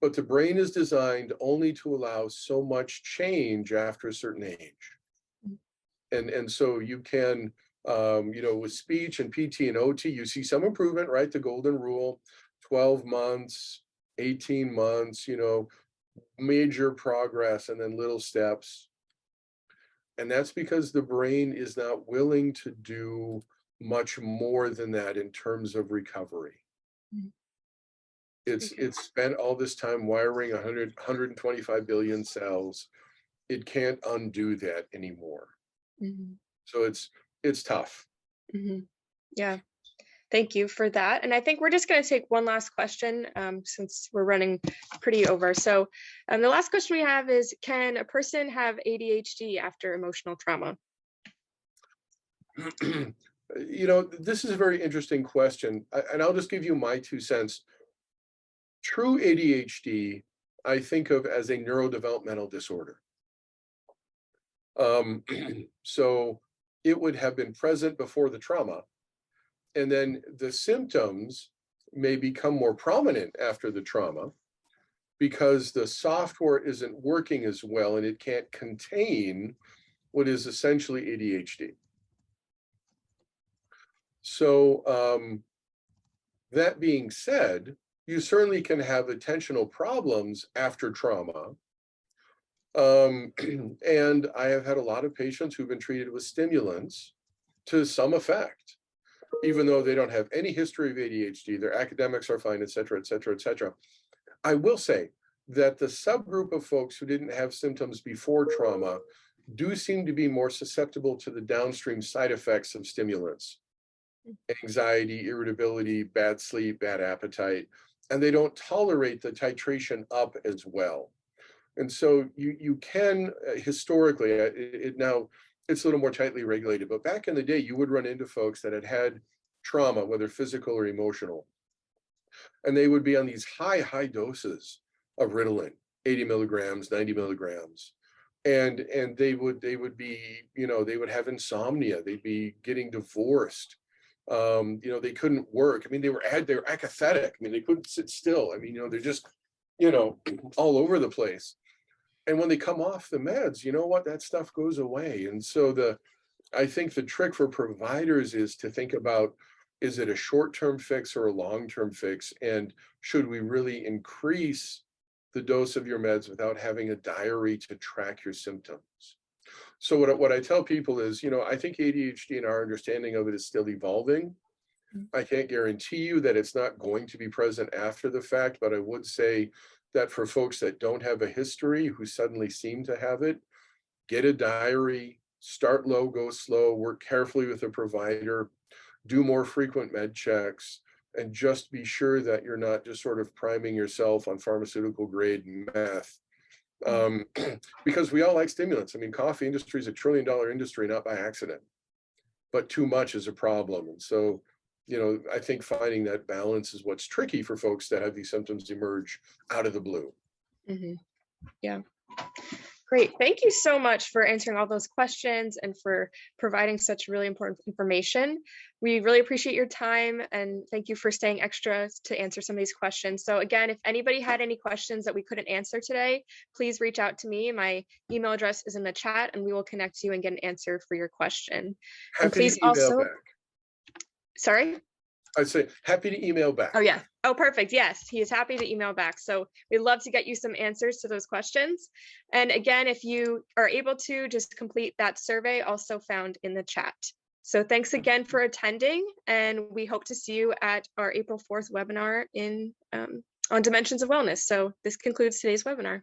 but the brain is designed only to allow so much change after a certain age. And so you can, with speech and PT and OT, you see some improvement, right? The golden rule, 12 months, 18 months, major progress, and then little steps. And that's because the brain is not willing to do much more than that in terms of recovery. It's spent all this time wiring 125 billion cells. It can't undo that anymore. Mm-hmm. So it's tough. Mm-hmm. Yeah. Thank you for that. And I think we're just going to take one last question since we're running pretty over. So the last question we have is, can a person have ADHD after emotional trauma? This is a very interesting question. And I'll just give you my 2 cents. True ADHD, I think of as a neurodevelopmental disorder. So it would have been present before the trauma. And then the symptoms may become more prominent after the trauma because the software isn't working as well and it can't contain what is essentially ADHD. So that being said, you certainly can have attentional problems after trauma. And I have had a lot of patients who've been treated with stimulants to some effect, even though they don't have any history of ADHD, their academics are fine, et cetera, et cetera, et cetera. I will say that the subgroup of folks who didn't have symptoms before trauma do seem to be more susceptible to the downstream side effects of stimulants, anxiety, irritability, bad sleep, bad appetite, and they don't tolerate the titration up as well. And so you can, historically, now it's a little more tightly regulated, but back in the day, you would run into folks that had trauma, whether physical or emotional, and they would be on these high doses of Ritalin, 80 milligrams, 90 milligrams. And they would be, they would have insomnia, they'd be getting divorced. They couldn't work. I mean, they were apathetic. I mean, they couldn't sit still. I mean, they're just, all over the place. And when they come off the meds, you know what, that stuff goes away. And so I think the trick for providers is to think about, is it a short-term fix or a long-term fix? And should we really increase the dose of your meds without having a diary to track your symptoms? So what I tell people is, I think ADHD and our understanding of it is still evolving. I can't guarantee you that it's not going to be present after the fact, but I would say that for folks that don't have a history, who suddenly seem to have it, get a diary, start low, go slow, work carefully with a provider, do more frequent med checks, and just be sure that you're not just sort of priming yourself on pharmaceutical grade meth. Because we all like stimulants. I mean, coffee industry is $1 trillion industry, not by accident, but too much is a problem. And so, I think finding that balance is what's tricky for folks that have these symptoms emerge out of the blue. Mm-hmm. Yeah. Great. Thank you so much for answering all those questions and for providing such really important information. We really appreciate your time, and thank you for staying extra to answer some of these questions. So again, if anybody had any questions that we couldn't answer today, please reach out to me. My email address is in the chat, and we will connect you and get an answer for your question. And please also back. Sorry? I'd say happy to email back. Oh, yeah. Oh, perfect. Yes, he is happy to email back. So we'd love to get you some answers to those questions. And again, if you are able to, just complete that survey also found in the chat. So thanks again for attending, and we hope to see you at our April 4th webinar on dimensions of wellness. So this concludes today's webinar.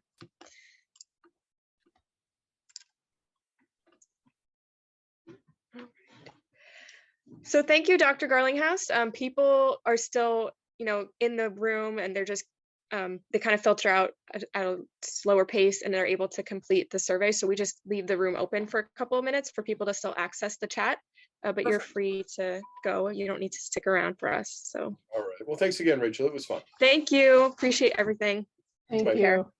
So thank you, Dr. Garlinghouse. People are still, in the room, and they're just, they kind of filter out at a slower pace, and they're able to complete the survey. So we just leave the room open for a couple of minutes for people to still access the chat, but you're free to go. You don't need to stick around for us. So. All right. Well, thanks again, Rachel. It was fun. Thank you. Appreciate everything. Thank Bye. you.